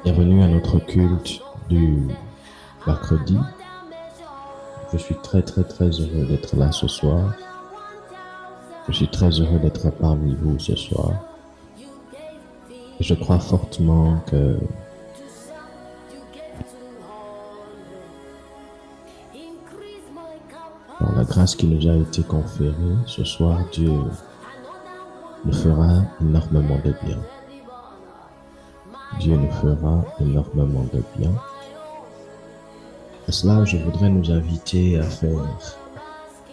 Bienvenue à notre culte du mercredi. Je suis très heureux d'être là ce soir. Je suis très heureux d'être parmi vous ce soir. Et je crois fortement que par la grâce qui nous a été conférée, ce soir, Dieu nous fera énormément de bien. Dieu nous fera énormément de bien. À cela, je voudrais nous inviter à faire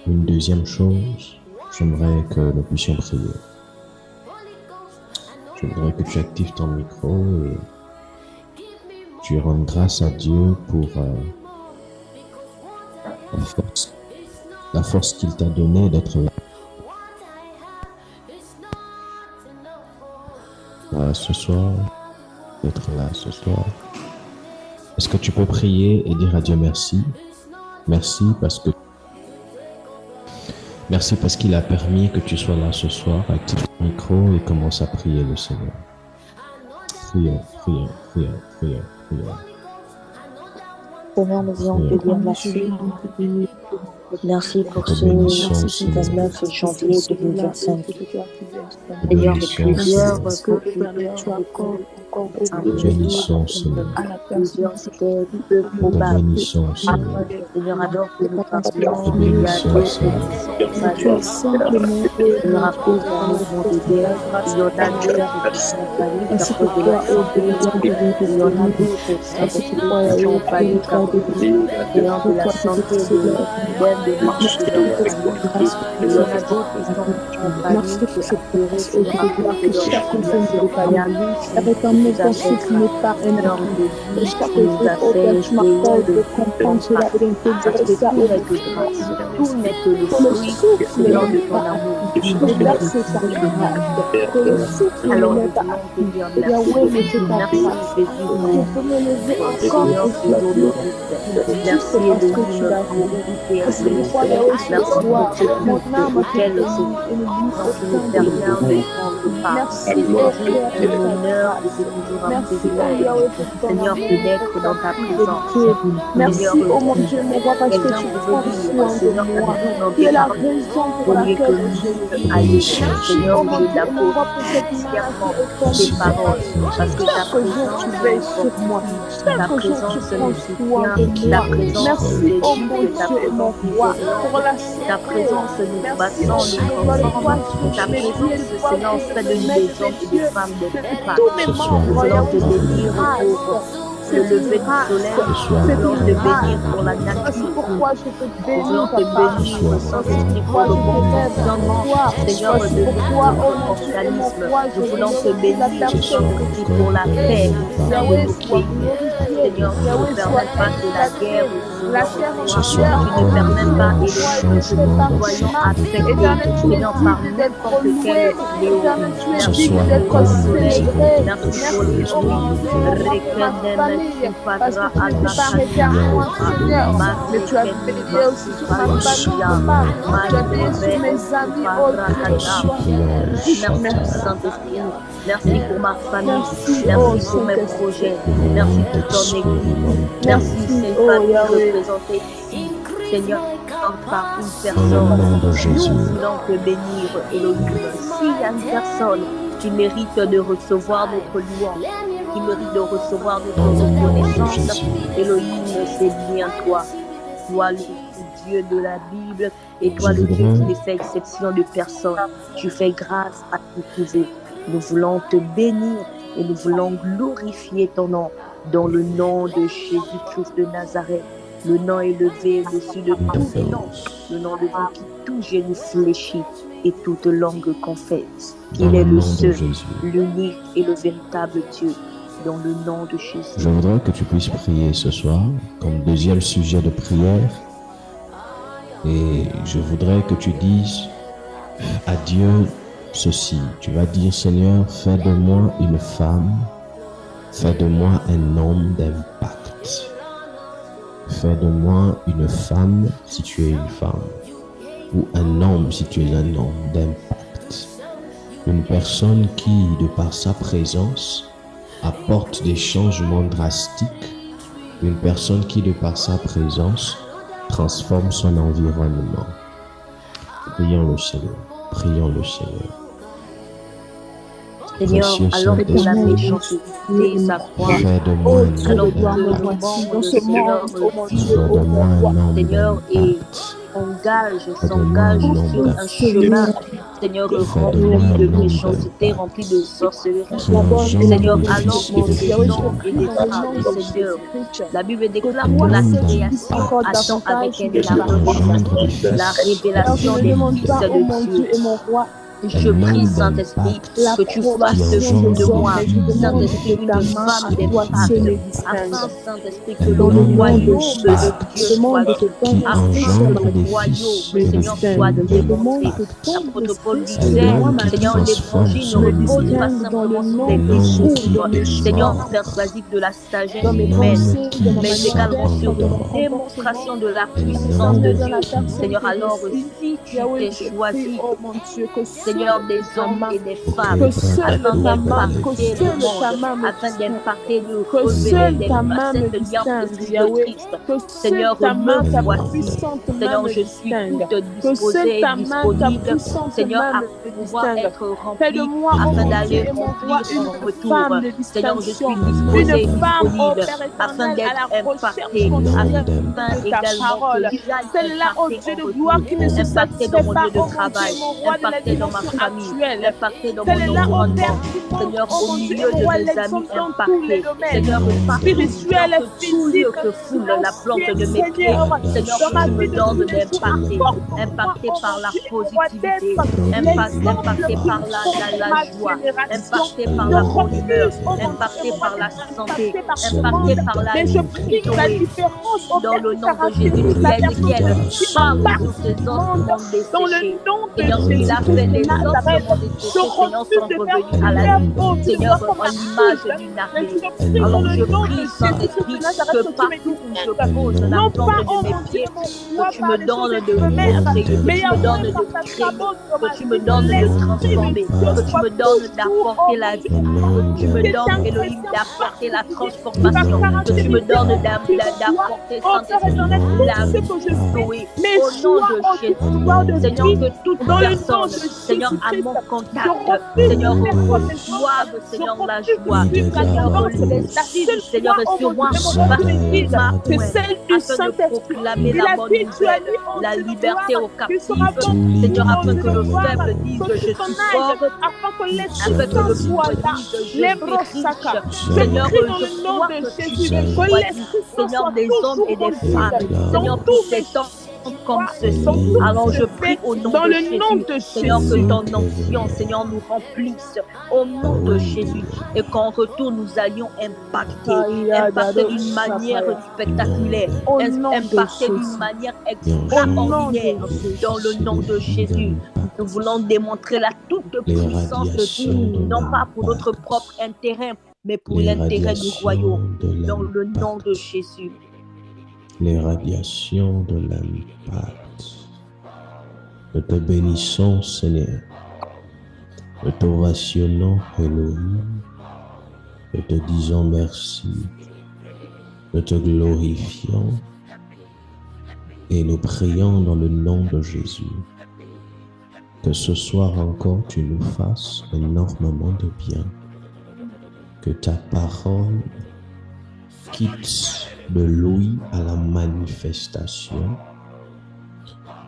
une deuxième chose. J'aimerais que nous puissions prier. Je voudrais que tu actives ton micro et tu rendes grâce à Dieu pour la force qu'il t'a donnée d'être là ce soir, Est-ce que tu peux prier et dire à Dieu merci? Merci parce qu'il a permis que tu sois là ce soir. Active ton micro et commence à prier le Seigneur. Prions. Seigneur, nous voulons te dire merci. Merci pour ce 29 janvier 2025. Seigneur, de plusieurs bénissons, Seigneur. C'était peu probable. Bénissons, Seigneur. Seigneur, alors que nous t'inspirons, Bénissons, Seigneur. nous rappelons dans le monde de guerre, il y en a d'autres qui sont faillis à cause de leur santé. Il y en a d'autres qui sont faillis à cause de la santé de l'humain, il y en a d'autres qui sont faillis avec un mot qui n'est pas énorme. Et chaque jour, auquel tu m'accordes de comprendre cela et d'intégrer ça et tout n'est que le fruit de ton amour. De verser ta grâce. Que le souffle ne pas activer. Yahweh, mais c'est ta grâce. Je peux me lever encore aujourd'hui. Merci parce que tu l'as fait. Parce que des fois, Yahweh, ce soir, mon âme auquel tu nous permets de prendre part. C'est l'honneur et c'est toujours un privilège. Seigneur, d'être dans ta présence. Merci, oh mon Dieu, mon roi, parce que tu prends soin de moi. Tu es la raison pour laquelle je vis. Seigneur, je l'approuve fièrement tes paroles, parce que ta présence tu veilles sur moi. ta présence nous soutient, ta présence Merci, nous oh mon éduque, ta Dieu, mon présence roi, nous pour la ta présence nous bâtit, ta présence, Seigneur, fait de nous des hommes et des femmes de impact. Nous voulons te bénir pour le lever du soleil, nous voulons te bénir pour la nature. Pourquoi je te Nous bénis, voulons te bénir au Saint-Esprit pour le bon fonctionnement, Seigneur, de notre organisme. Nous voulons te bénir au Saint-Esprit pour la paix au sein de nos pays. Seigneur, tu ne permets pas que la guerre tu ne permets pas et nous soyons affectés, Seigneur, par n'importe quel fléau. Merci pour le soleil, merci pour les pluies. Mais tu as veillé aussi sur ma famille, papa. Tu as veillé sur mes amis, oh Dieu. Merci Saint-Esprit. Merci pour ma famille. Merci pour mes projets. Merci pour ton église. Merci, Seigneur, représentée ici. Seigneur, par une personne. Nous voulons te bénir, Elohim. S'il y a une personne qui mérite de recevoir notre louange, qui mérite de recevoir notre reconnaissance, Elohim, c'est bien toi. Toi, le Dieu de la Bible, et toi, le Dieu qui ne fait exception de personne. Tu fais grâce à qui tu veux. Nous voulons te bénir et nous voulons glorifier ton nom dans le nom de Jésus-Christ de Nazareth. Le nom élevé au-dessus de tous les noms. Le nom de Dieu qui tout genou fléchit et toute langue confesse qu'il est le seul, l'unique et le véritable Dieu. Dans le nom de Jésus. Je voudrais que tu puisses prier ce soir comme deuxième sujet de prière. Et je voudrais que tu dises à Dieu ceci. Tu vas dire, Seigneur, fais de moi une femme, fais de moi un homme d'impact. Fais de moi une femme si tu es une femme, ou un homme si tu es un homme d'impact. Une personne qui, de par sa présence, apporte des changements drastiques. Une personne qui, de par sa présence, transforme son environnement. Prions le Seigneur. Prions le Seigneur. Seigneur, alors que la méchanceté s'accroît, alors que le monde, Seigneur, Seigneur, et s'engage sur un chemin, Seigneur, rempli de méchanceté, rempli de sorcellerie. Seigneur, alors que des hommes et des femmes, Seigneur, la Bible déclare que la création attend avec impatience la révélation des fils de Dieu. Je prie, Saint-Esprit, que tu fasses de moi, Saint-Esprit, une femme des femmes, afin, Saint-Esprit, que le royaume de Dieu soit vu, afin que le royaume, Seigneur, soit démontré. L'apôtre Paul disait, Seigneur, l'évangile ne repose pas simplement sur des discours, Seigneur, persuasifs de la sagesse humaine, mais également sur une démonstration de la puissance de Dieu. Seigneur, alors, si tu t'es choisi, Seigneur, des hommes et des femmes, afin d'imparter le monde, afin d'imparter le révéler des facettes de Christ. Seigneur, me voici. Seigneur, je suis toute disposée et disponible, Seigneur, à pouvoir être rempli, afin d'aller remplir son retour. Seigneur, je suis disposée et disponible, afin d'être impacté, afin également que j'aille impacter dans mon lieu de travail, impacter dans ma famille, impacté dans mon environnement, Seigneur, au milieu de mes amis impactés, Seigneur, spirituel et physique que foule la plante de mes pieds, Seigneur, que tu me donnes d'impacter, impacté par la positivité, impacté par la joie, impacté par la bonne humeur, impacté par la santé, impacté par la victoire. Dans le nom de Jésus, tu es Ézéchiel, parle de ces ossements desséchés. Seigneur, il a fait les ossements desséchés, Seigneur, sont revenus à la vie. Seigneur, en l'image d'une armée. Alors je prie, Saint-Esprit, que partout où je pose la plante de mes pieds, que tu me donnes de montrer, que tu me donnes de créer, que tu me donnes de transformer, que tu me donnes d'apporter la vie, que tu me donnes, Elohim, d'apporter la transformation, que tu me donnes d'apporter, Saint-Esprit, la vie, Zoé, au nom de Jésus. Seigneur, que toute personne, Seigneur, à mon contact, Seigneur, reçoive, Seigneur, la joie, Seigneur, l'estime, Seigneur, est sur moi, parce que celle du Saint-Esprit, proclamer la bonne nouvelle, la liberté aux captifs, Seigneur, afin que le faible dise je suis fort, afin que le pauvre dise je suis riche, Seigneur, je crois que tu choisis, Seigneur, des hommes et des femmes, Seigneur, tous ces temps comme ceci. Alors je prie au nom de Jésus, Seigneur, que ton onction, Seigneur, nous remplisse au nom de Jésus et qu'en retour nous allions impacter d'une manière spectaculaire, impacter d'une manière extraordinaire dans le nom de Jésus. Nous voulons démontrer la toute puissance de Dieu, non pas pour notre propre intérêt, mais pour l'intérêt du royaume, dans le nom de Jésus. Les radiations de l'impact. Nous te bénissons, Seigneur. Nous t'ovationnons, Elohim. Nous te disons merci. Nous te glorifions. Et nous prions dans le nom de Jésus. Que ce soir encore, tu nous fasses énormément de bien. Que ta parole quitte de l'ouïe à la manifestation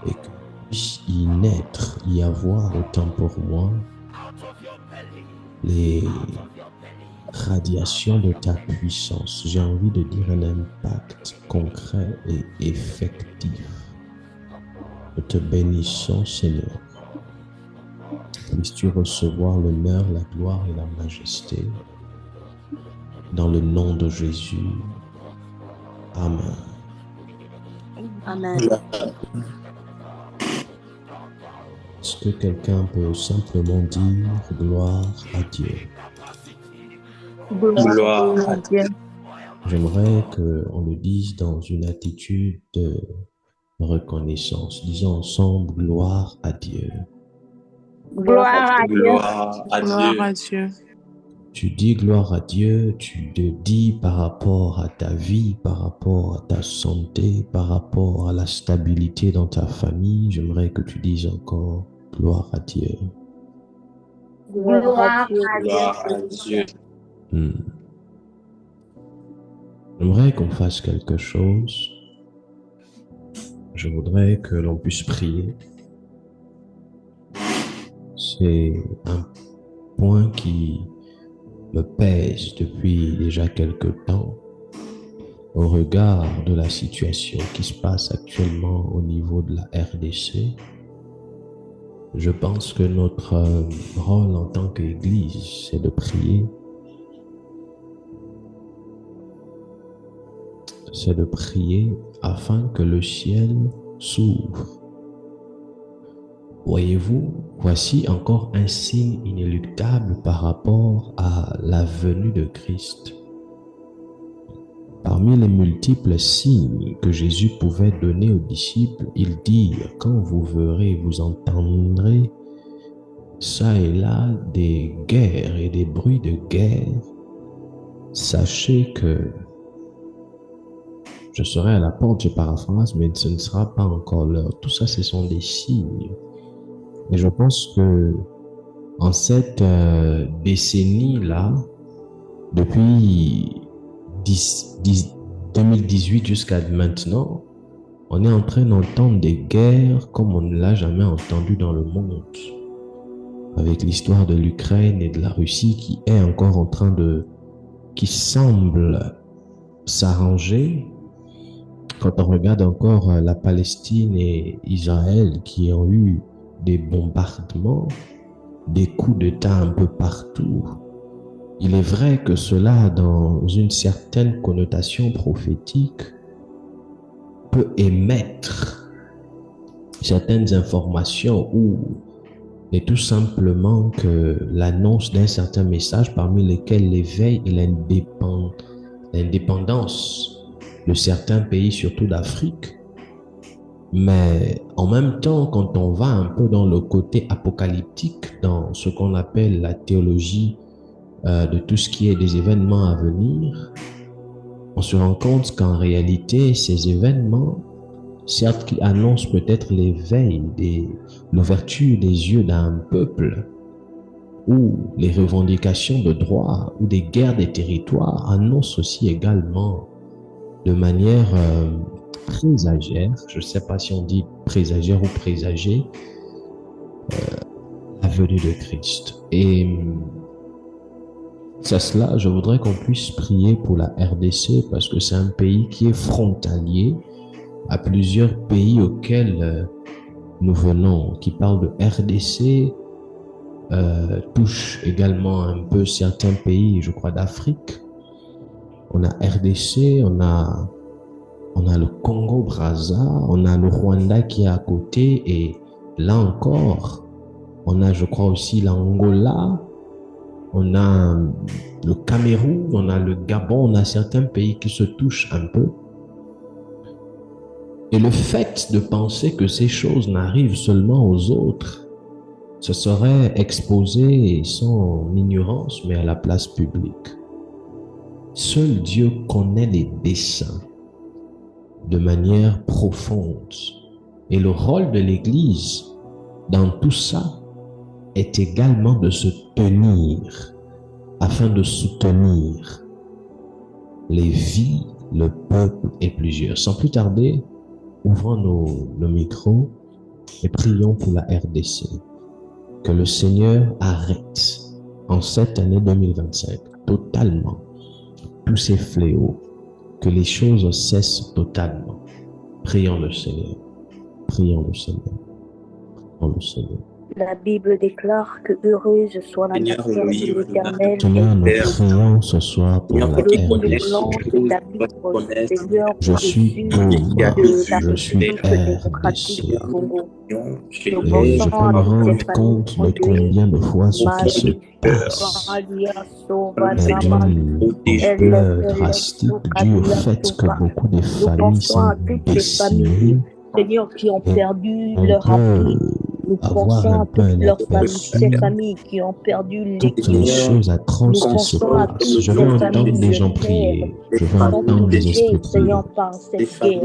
et que puisse y naître, y avoir autant pour moi les radiations de ta puissance. J'ai envie de dire un impact concret et effectif. Nous te bénissons, Seigneur. Puisses-tu recevoir l'honneur, la gloire et la majesté dans le nom de Jésus. Amen. Amen. Est-ce que quelqu'un peut simplement dire gloire à Dieu? Gloire à Dieu. J'aimerais qu'on le dise dans une attitude de reconnaissance. Disons ensemble gloire à Dieu. Gloire à Dieu. Gloire à Dieu. tu dis gloire à Dieu, tu te dis par rapport à ta vie, par rapport à ta santé, par rapport à la stabilité dans ta famille, j'aimerais que tu dises encore gloire à Dieu. Gloire à Dieu. J'aimerais qu'on fasse quelque chose. Je voudrais que l'on puisse prier. C'est un point qui me pèse depuis déjà quelque temps au regard de la situation qui se passe actuellement au niveau de la RDC. Je pense que notre rôle en tant qu'Église, c'est de prier. C'est de prier afin que le ciel s'ouvre. Voyez-vous, voici encore un signe inéluctable par rapport à la venue de Christ. Parmi les multiples signes que Jésus pouvait donner aux disciples, il dit « Quand vous verrez, vous entendrez ça et là des guerres et des bruits de guerre, sachez que je serai à la porte, je paraphrase, mais ce ne sera pas encore l'heure. » Tout ça, ce sont des signes. Et je pense que en cette décennie-là, depuis 2018 jusqu'à maintenant, on est en train d'entendre des guerres comme on ne l'a jamais entendu dans le monde. Avec l'histoire de l'Ukraine et de la Russie qui est encore en train qui semble s'arranger. Quand on regarde encore la Palestine et Israël qui ont eu des bombardements, des coups d'État un peu partout, il est vrai que cela, dans une certaine connotation prophétique, peut émettre certaines informations ou n'est tout simplement que l'annonce d'un certain message parmi lesquels l'éveil et l'indépendance de certains pays, surtout d'Afrique. Mais en même temps, quand on va un peu dans le côté apocalyptique, dans ce qu'on appelle la théologie de tout ce qui est des événements à venir, on se rend compte qu'en réalité, ces événements, certes qui annoncent peut-être l'éveil, l'ouverture des yeux d'un peuple, ou les revendications de droits, ou des guerres des territoires, annoncent aussi également de manière présagère, je ne sais pas si on dit présagère ou présager, la venue de Christ. Et c'est cela, je voudrais qu'on puisse prier pour la RDC parce que c'est un pays qui est frontalier à plusieurs pays auxquels nous venons, qui parlent de RDC, touche également un peu certains pays, je crois, d'Afrique. On a RDC, on a le Congo-Brazza, on a le Rwanda qui est à côté et là encore, on a, je crois aussi, l'Angola, on a le Cameroun, on a le Gabon, on a certains pays qui se touchent un peu. Et le fait de penser que ces choses n'arrivent seulement aux autres, ce serait exposer son ignorance, mais à la place publique. Seul Dieu connaît les desseins de manière profonde. Et le rôle de l'Église dans tout ça est également de se tenir afin de soutenir les vies, le peuple et plusieurs. Sans plus tarder, ouvrons nos micros et prions pour la RDC. Que le Seigneur arrête en cette année 2025 totalement tous ces fléaux, que les choses cessent totalement. Prions le Seigneur. Prions le Seigneur. Prions le Seigneur. La Bible déclare que heureuse soit la nation de l'Éternel. Seigneur, nous prions ce soir pour la RDC. Je suis pauvre, je suis RDC. Et je peux me rendre compte de combien de fois ce qui se passe est d'une ampleur drastique dû au fait que beaucoup de familles sont décimées. Seigneur, qui ont perdu leur appui. Nous avoir pensons un à peu toutes un leurs familles, ces aperçu familles qui ont perdu toutes les l'équilibre. choses Nous atroces qui se pensons à passent. toutes Je ces veux entendre des familles, gens Père, prier. Je qui veux sont entendre des touchées, esprits prier. Seigneur, par cette guerre.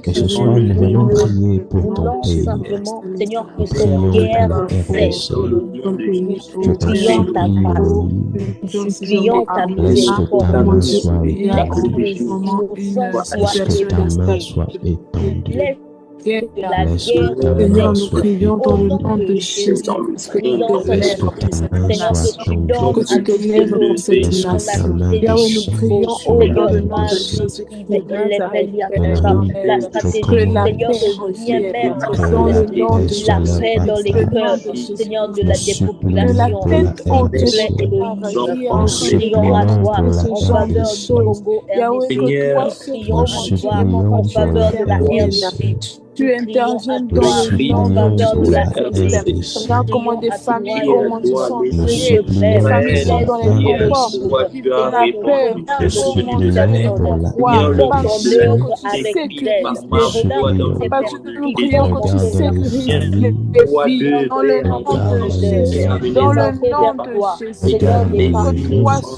Et ce Nous soir, nous venons nous prier pour ton voulons pays. simplement, Seigneur, que Nous cette prions pour guerre la cesse. RDC. Nous Je t'en supplions ta supplie, grâce. Elohim, Nous supplions ta laisse que ta miséricorde. main soit Laisse étendue. que l'innocence soit Laisse que ta main effacée. soit étendue. Laisse que la Laisse que guerre ta main cesse. soit Au nom étendue. de Jésus, prions, Laisse que Saint-Esprit. ta main Seigneur, que soit tu tendue. donnes à tous ceux Laisse dans que la ta main cité. descende Oh sur la Seigneur, RDC. Au nom la je stratégie, commande Seigneur, de bien mettre, que la Saint-Esprit, paix soit la leur paix dans les partage. cœurs, Seigneur, de Nous des supplions populations. pour la S'il te plaît, RDC. Elohim, Nous nous crions à supplions toi pour la en faveur RDC. du Congo RDC. Nous crions Nous à toi en supplions pour la faveur de la RDC. RDC. Nous crions à Nous toi en supplions faveur pour de la la RDC. RDC. Nous crions à toi, Elohim. Nous S'il te plaît, supplions pour la laisse que RDC. Seigneur, que ton Nous œuvre supplions pour fonctionne, la que ton RDC. œuvre avec vitesse. Nous Regarde supplions. ces personnes qui sont en Regarde Seigneur. les familles. Regarde Nous les voulons nous orphelins. présenter vers toi, Seigneur, Regarde des les familles aînés. touchées de ces Regarde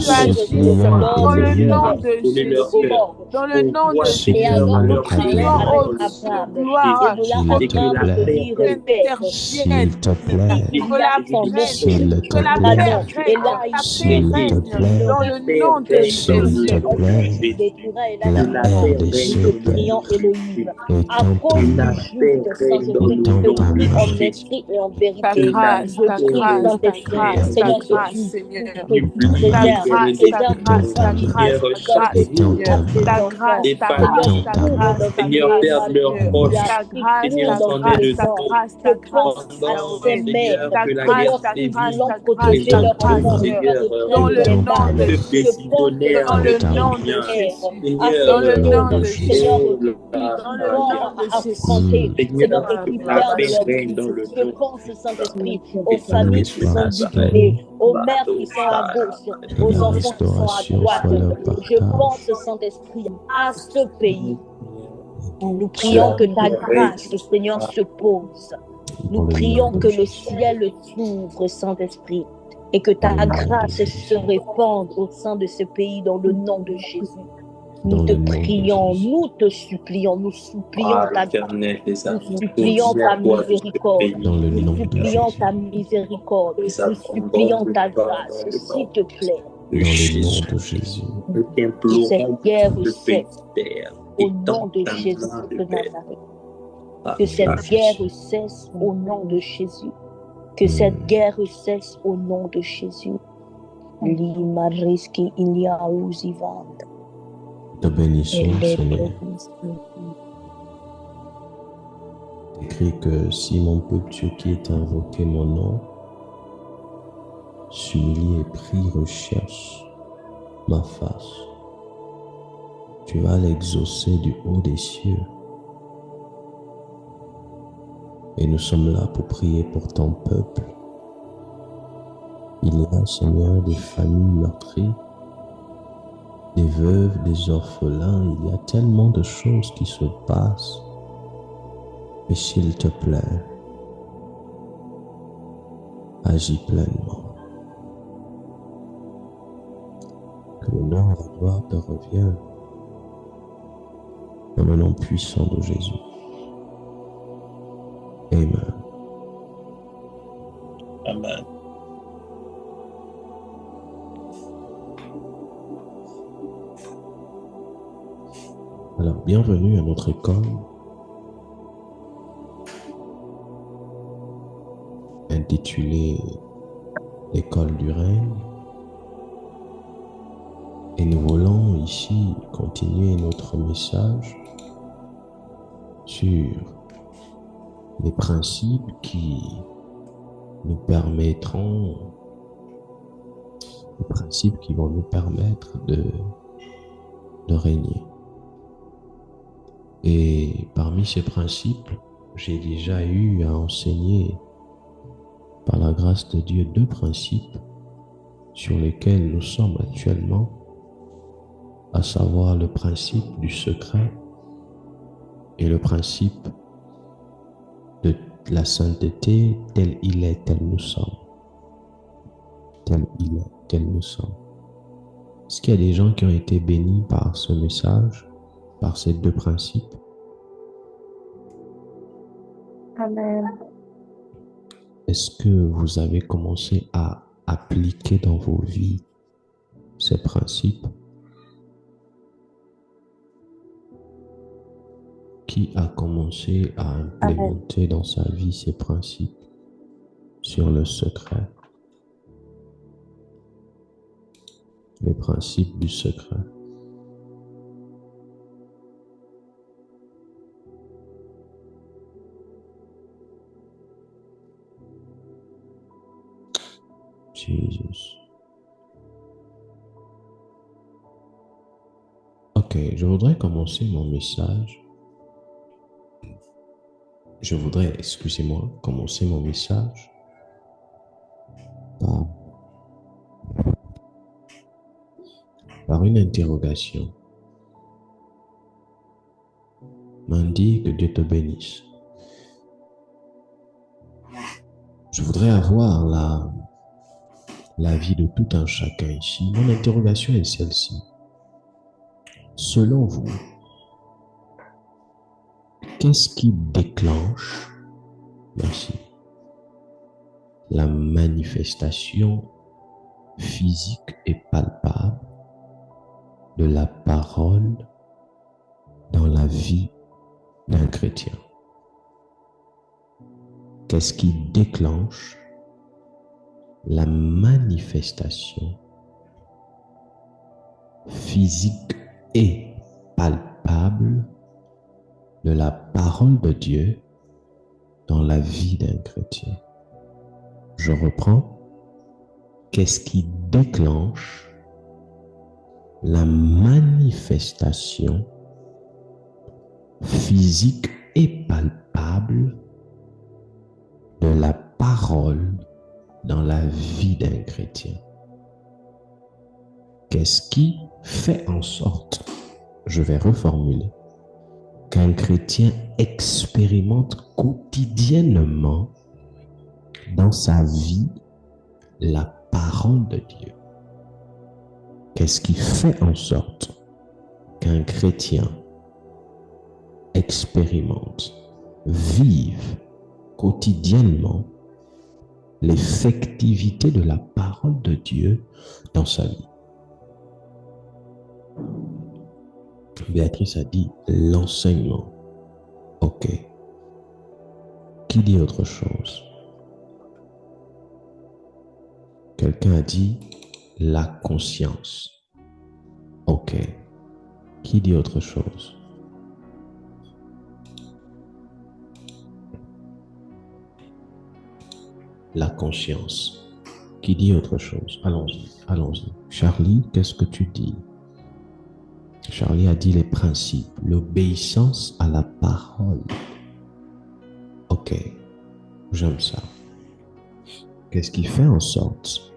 personnes. les Seigneur, orphelins. lorsque Nous tu veux réveiller, supplions, lorsque tu Elohim, veux ressusciter aux morts. Et supplions alors tu ta parlais gloire. avec Abraham. Et voilà, S'il te Abraham te plaît, dit, répète. s'il te plaît, Il y a son s'il esprit. te Ah plaît, non, et là, il te s'il te dit, plaît, ne détruis s'il te pas, sinon plaît, tu détruiras. Et là, la tu dis, nous RDC, prions Père, Elohim. À étends ta cause du main, juste Saint-Esprit qui étends te ta prie main, en esprit et en vérité, je prie Saint-Esprit, Seigneur, que tu préserves étends tes ta familles, main, donne étends fruit à ta tes main, enfants, Seigneur, étends ta couvre main. notre pays, Amen. l'Afrique, couvre dans tous les sens. Je pense à ces mères, Seigneur, qui voulons protéger Étends leurs ta enfants main, de faire de telles étends ta embarques. main, Je pense à étends ces ta main. mères, à Au ces nom jeunes, de Jésus. Seigneur, qui vont affronter, Seigneur, et qui perdent leur vie. Je pense, Saint-Esprit, aux Que la familles qui sont restauration, divisées, aux mères qui sont à gauche, que aux la enfants qui sont à restauration droite. soit leur Je partage. pense, Saint-Esprit, à ce pays. Nous prions que ta grâce, Seigneur, se pose. Nous Dans le nom prions de que le Jésus. ciel s'ouvre, Saint-Esprit, et que ta Dans le nom de grâce Jésus. se répande au sein de ce pays dans le nom de Jésus. Dans Nous te le nom de prions, Jésus. nous te supplions, nous supplions ta grâce, nous supplions ta miséricorde, Dans le nous nom de supplions Jésus. ta miséricorde, nous supplions ta grâce, s'il te plaît, Dans le nom de Jésus. que cette guerre cesse au nom de Jésus de Nazareth. Que cette guerre cesse au nom de Jésus. Que cette guerre cesse au nom de Jésus. Limariski Iliaouzivand. Te bénissons, Seigneur. Écrit que si mon peuple Dieu qui est invoqué mon nom, s'humilie et prie, recherche ma face, tu vas l'exaucer du haut des cieux. Et nous sommes là pour prier pour ton peuple. Il y a, Seigneur, des familles meurtries, des veuves, des orphelins. Il y a tellement de choses qui se passent. Mais s'il te plaît, agis pleinement. Que l'honneur et la gloire te reviennent. Dans le nom puissant de Jésus. Amen. Amen. Alors, bienvenue à notre école intitulée L'école du règne. Et nous voulons ici continuer notre message sur les principes qui nous permettront, les principes qui vont nous permettre de régner. Et parmi ces principes, j'ai déjà eu à enseigner, par la grâce de Dieu, 2 principes sur lesquels nous sommes actuellement, à savoir le principe du secret et le principe de la sainteté tel il est, tel nous sommes. Tel il est, tel nous sommes. Est-ce qu'il y a des gens qui ont été bénis par ce message, par ces deux principes? Amen. Est-ce que vous avez commencé à appliquer dans vos vies ces principes? Qui a commencé à implémenter dans sa vie ces principes sur le secret? Les principes du secret. Jésus. Ok, je voudrais commencer mon message. Excusez-moi, commencer mon message par une interrogation. Mandy, que Dieu te bénisse. Je voudrais avoir la vie de tout un chacun ici. Mon interrogation est celle-ci. Selon vous, qu'est-ce qui déclenche, merci, la manifestation physique et palpable de la parole dans la vie d'un chrétien? Qu'est-ce qui déclenche la manifestation physique et palpable de la parole de Dieu dans la vie d'un chrétien? Je reprends. Qu'est-ce qui déclenche la manifestation physique et palpable de la parole dans la vie d'un chrétien? Qu'est-ce qui fait en sorte, je vais reformuler, qu'un chrétien expérimente quotidiennement dans sa vie la parole de Dieu? Qu'est-ce qui fait en sorte qu'un chrétien expérimente, vive quotidiennement l'effectivité de la parole de Dieu dans sa vie? Béatrice a dit l'enseignement. Ok. Qui dit autre chose? Quelqu'un a dit la conscience. Ok. Qui dit autre chose? La conscience. Qui dit autre chose? Allons-y, allons-y. Charlie, qu'est-ce que tu dis? Charlie a dit les principes, l'obéissance à la parole. Ok, j'aime ça. Qu'est-ce qui fait en sorte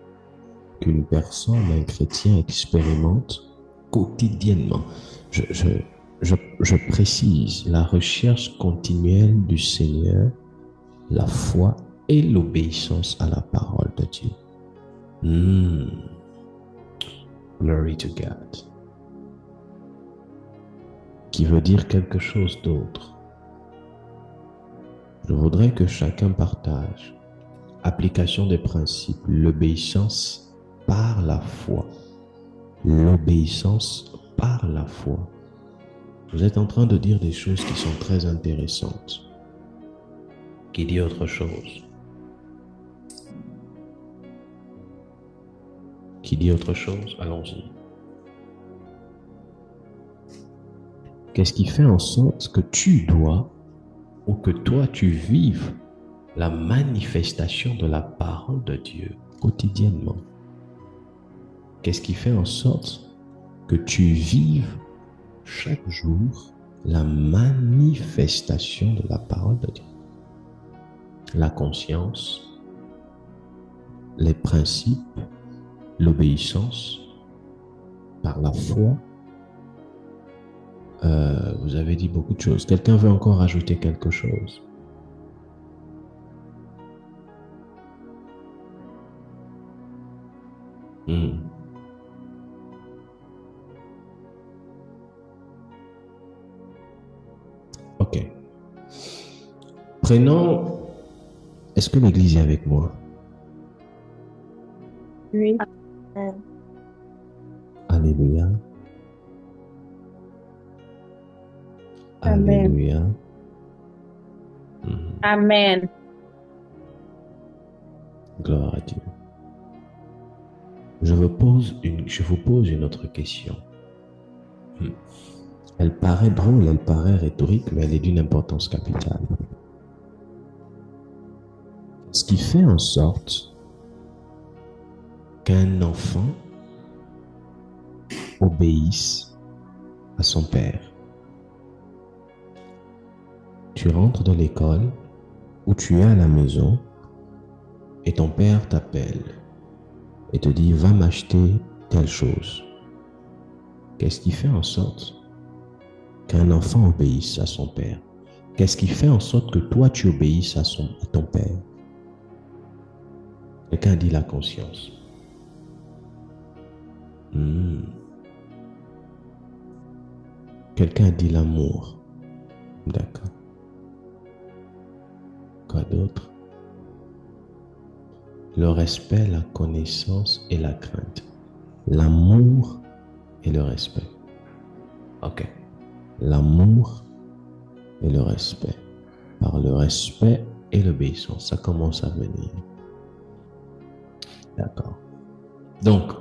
qu'une personne, un chrétien, expérimente quotidiennement, je précise, la recherche continuelle du Seigneur, la foi et l'obéissance à la parole de Dieu? Glory to God. Qui veut dire quelque chose d'autre. Je voudrais que chacun partage application des principes, l'obéissance par la foi. L'obéissance par la foi. Vous êtes en train de dire des choses qui sont très intéressantes. Qui dit autre chose? Qui dit autre chose? Allons-y. Qu'est-ce qui fait en sorte que tu dois ou que toi tu vives la manifestation de la parole de Dieu quotidiennement? Qu'est-ce qui fait en sorte que tu vives chaque jour la manifestation de la parole de Dieu? La conscience, les principes, l'obéissance par la foi, Vous avez dit beaucoup de choses. Quelqu'un veut encore ajouter quelque chose? Ok. Prenons... Est-ce que l'Église est avec moi? Oui. Alléluia. Amen. Alléluia. Amen. Gloire à Dieu. Je vous pose une autre question. Elle paraît drôle, elle paraît rhétorique, mais elle est d'une importance capitale. Ce qui fait en sorte qu'un enfant obéisse à son père. Tu rentres dans l'école ou tu es à la maison et ton père t'appelle et te dit « Va m'acheter telle chose ». Qu'est-ce qui fait en sorte qu'un enfant obéisse à son père? Qu'est-ce qui fait en sorte que toi tu obéisses à ton père? Quelqu'un dit la conscience. Quelqu'un dit l'amour. D'accord. Quoi d'autre? Le respect, la connaissance et la crainte. L'amour et le respect. Ok. L'amour et le respect. Par le respect et l'obéissance, ça commence à venir. D'accord. Donc,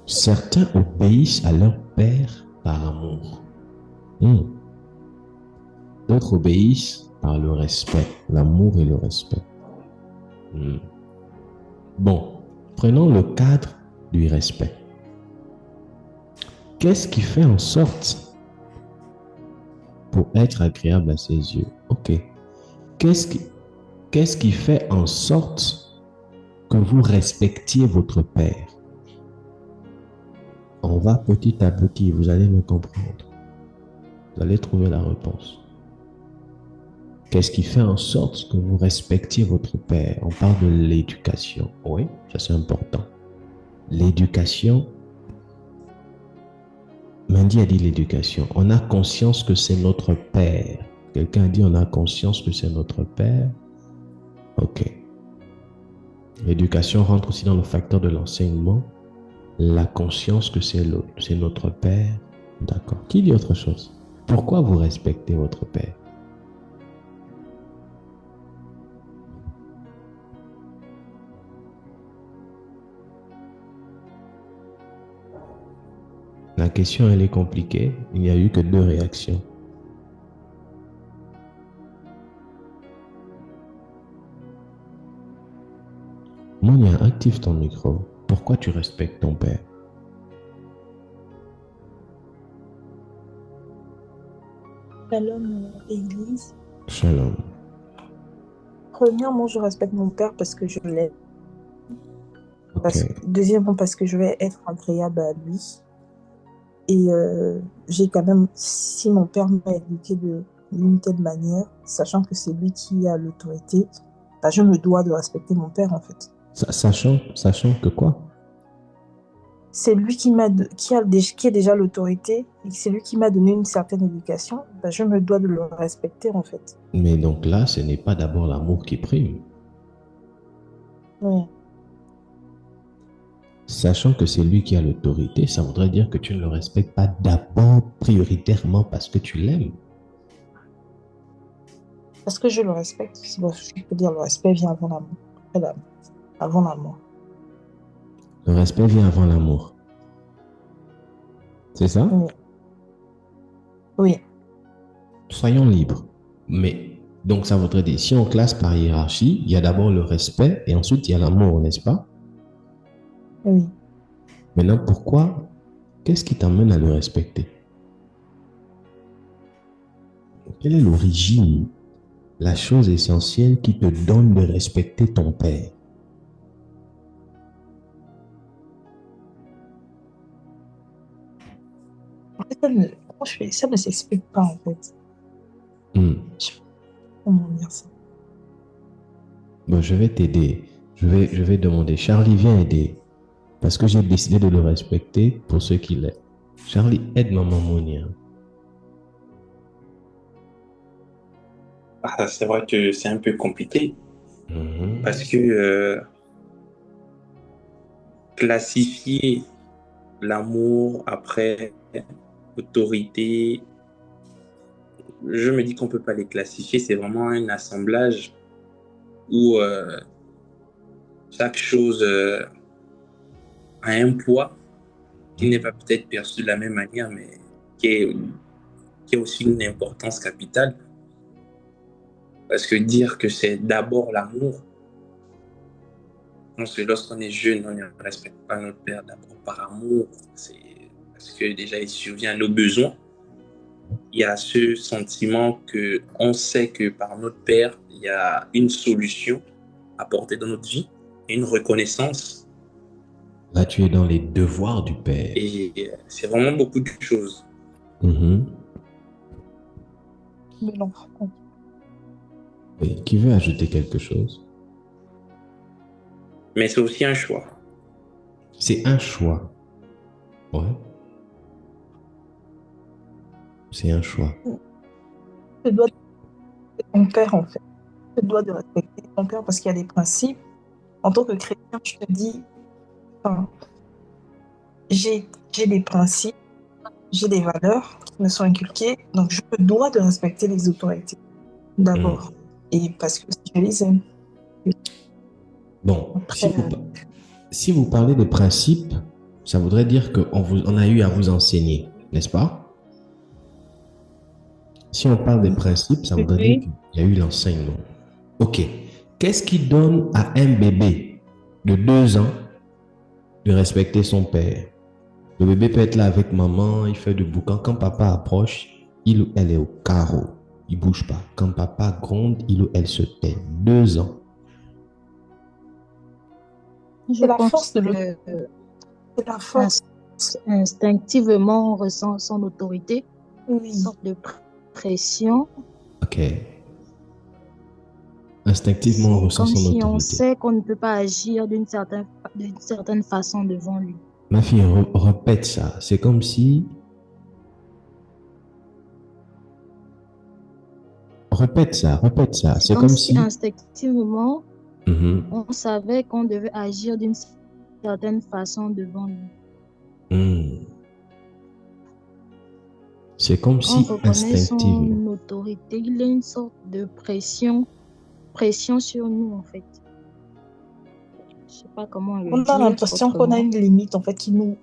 certains obéissent à leur père par amour. D'autres obéissent par le respect, l'amour et le respect. Bon, prenons le cadre du respect. Qu'est-ce qui fait en sorte pour être agréable à ses yeux? Ok. Qu'est-ce qui fait en sorte que vous respectiez votre père? On va petit à petit, vous allez me comprendre. Vous allez trouver la réponse. Qu'est-ce qui fait en sorte que vous respectiez votre père? On parle de l'éducation. Oui, ça c'est important. L'éducation, Mandy a dit l'éducation. On a conscience que c'est notre père. Quelqu'un a dit on a conscience que c'est notre père. Ok. L'éducation rentre aussi dans le facteur de l'enseignement. La conscience que c'est notre père. D'accord. Qui dit autre chose? Pourquoi vous respectez votre père? La question, elle est compliquée. Il n'y a eu que 2 réactions. Monia, active ton micro. Pourquoi tu respectes ton père? Shalom, Église. Shalom. Premièrement, je respecte mon père parce que je l'aime. Okay. Deuxièmement, parce que je vais être agréable à lui. Et j'ai quand même, si mon père m'a éduqué d'une telle manière, sachant que c'est lui qui a l'autorité, bah, je me dois de respecter mon père en fait. Sachant que quoi? C'est lui qui est déjà l'autorité et c'est lui qui m'a donné une certaine éducation, bah, je me dois de le respecter en fait. Mais donc là, ce n'est pas d'abord l'amour qui prime. Oui. Sachant que c'est lui qui a l'autorité, ça voudrait dire que tu ne le respectes pas d'abord prioritairement parce que tu l'aimes. Parce que je le respecte. Je peux dire le respect vient avant l'amour. Avant l'amour. Le respect vient avant l'amour. C'est ça? Oui. Oui. Soyons libres. Mais donc ça voudrait dire, si on classe par hiérarchie, il y a d'abord le respect et ensuite il y a l'amour, n'est-ce pas? Oui. Maintenant, pourquoi? Qu'est-ce qui t'amène à le respecter? Quelle est l'origine, la chose essentielle qui te donne de respecter ton père? Ça ne s'explique pas, en fait. Je sais pas comment dire ça. Bon, je vais t'aider. Je vais demander. Charlie, viens aider. Parce que j'ai décidé de le respecter pour ce qu'il est. Charlie, aide maman Monia. C'est vrai que c'est un peu compliqué. Parce que classifier l'amour après autorité, je me dis qu'on ne peut pas les classifier. C'est vraiment un assemblage où chaque chose a un poids qui n'est pas peut-être perçu de la même manière, mais qui a aussi une importance capitale. Parce que dire que c'est d'abord l'amour, parce que lorsqu'on est jeune, on ne respecte pas notre père d'abord par amour. C'est parce que déjà, il survient nos besoins. Il y a ce sentiment qu'on sait que par notre père, il y a une solution apportée dans notre vie et une reconnaissance. Là, tu es dans les devoirs du père. Et c'est vraiment beaucoup de choses. Mais non. Oui, qui veut ajouter quelque chose? Mais c'est aussi un choix. C'est un choix. Ouais. C'est un choix. Tu dois respecter ton père, en fait. Tu dois de respecter ton père parce qu'il y a des principes. En tant que chrétien, je te dis, j'ai des principes, j'ai des valeurs qui me sont inculquées, donc je me dois de respecter les autorités d'abord. Et parce que je les aime. Bon, si vous parlez de principes, ça voudrait dire qu'on a eu à vous enseigner, n'est-ce pas? Si on parle des principes, ça voudrait dire qu'il y a eu l'enseignement. Ok. Qu'est-ce qui donne à un bébé de 2 ans de respecter son père? Le bébé peut être là avec maman, il fait du boucan. Quand papa approche, il ou elle est au carreau. Il ne bouge pas. Quand papa gronde, il ou elle se tait. 2 ans. C'est la force de C'est la force. Instinctivement, on ressent son autorité. Une sorte de pression. Ok. Instinctivement, on ressent son autorité. Comme si on sait qu'on ne peut pas agir d'une certaine façon devant lui. Ma fille, répète ça. C'est comme si... Répète ça. C'est comme si instinctivement, on savait qu'on devait agir d'une certaine façon devant lui. C'est comme si instinctivement. Son autorité, il y a une sorte de pression sur nous en fait. Je sais pas comment le dire. On a l'impression qu'on a une limite en fait qui nous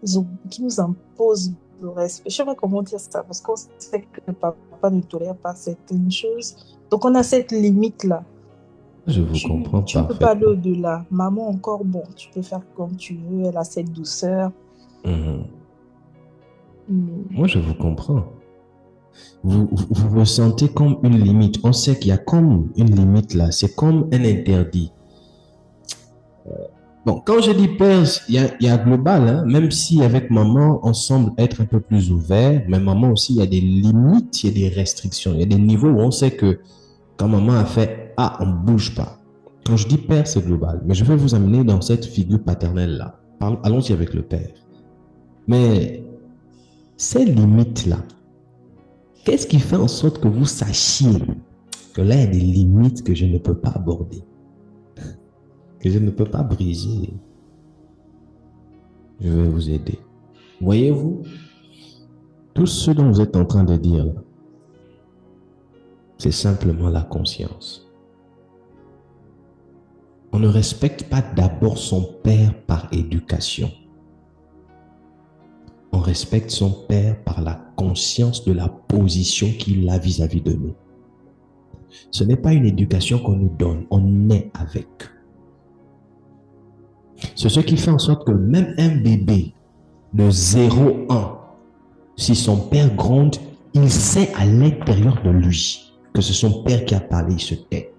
impose le respect. Je sais pas comment dire ça parce qu'on sait que papa ne tolère pas certaines choses. Donc on a cette limite là. Je vous comprends tu ne peux pas aller au-delà. Maman encore bon, tu peux faire comme tu veux. Elle a cette douceur. Moi je vous comprends. Vous ressentez comme une limite. On sait qu'il y a comme une limite là. C'est comme un interdit. Bon, quand je dis père, il y a global, hein? Même si avec maman, on semble être un peu plus ouvert, mais maman aussi, il y a des limites, il y a des restrictions. Il y a des niveaux où on sait que quand maman a fait « Ah, on ne bouge pas ». Quand je dis père, c'est global. Mais je vais vous amener dans cette figure paternelle-là. Allons-y avec le père. Mais ces limites-là, qu'est-ce qui fait en sorte que vous sachiez que là, il y a des limites que je ne peux pas aborder, que je ne peux pas briser? Je vais vous aider. Voyez-vous, tout ce dont vous êtes en train de dire là, c'est simplement la conscience. On ne respecte pas d'abord son père par éducation. On respecte son père par la conscience de la position qu'il a vis-à-vis de nous. Ce n'est pas une éducation qu'on nous donne, on naît avec. C'est ce qui fait en sorte que même un bébé de 0-1, si son père gronde, il sait à l'intérieur de lui que c'est son père qui a parlé, il se tait.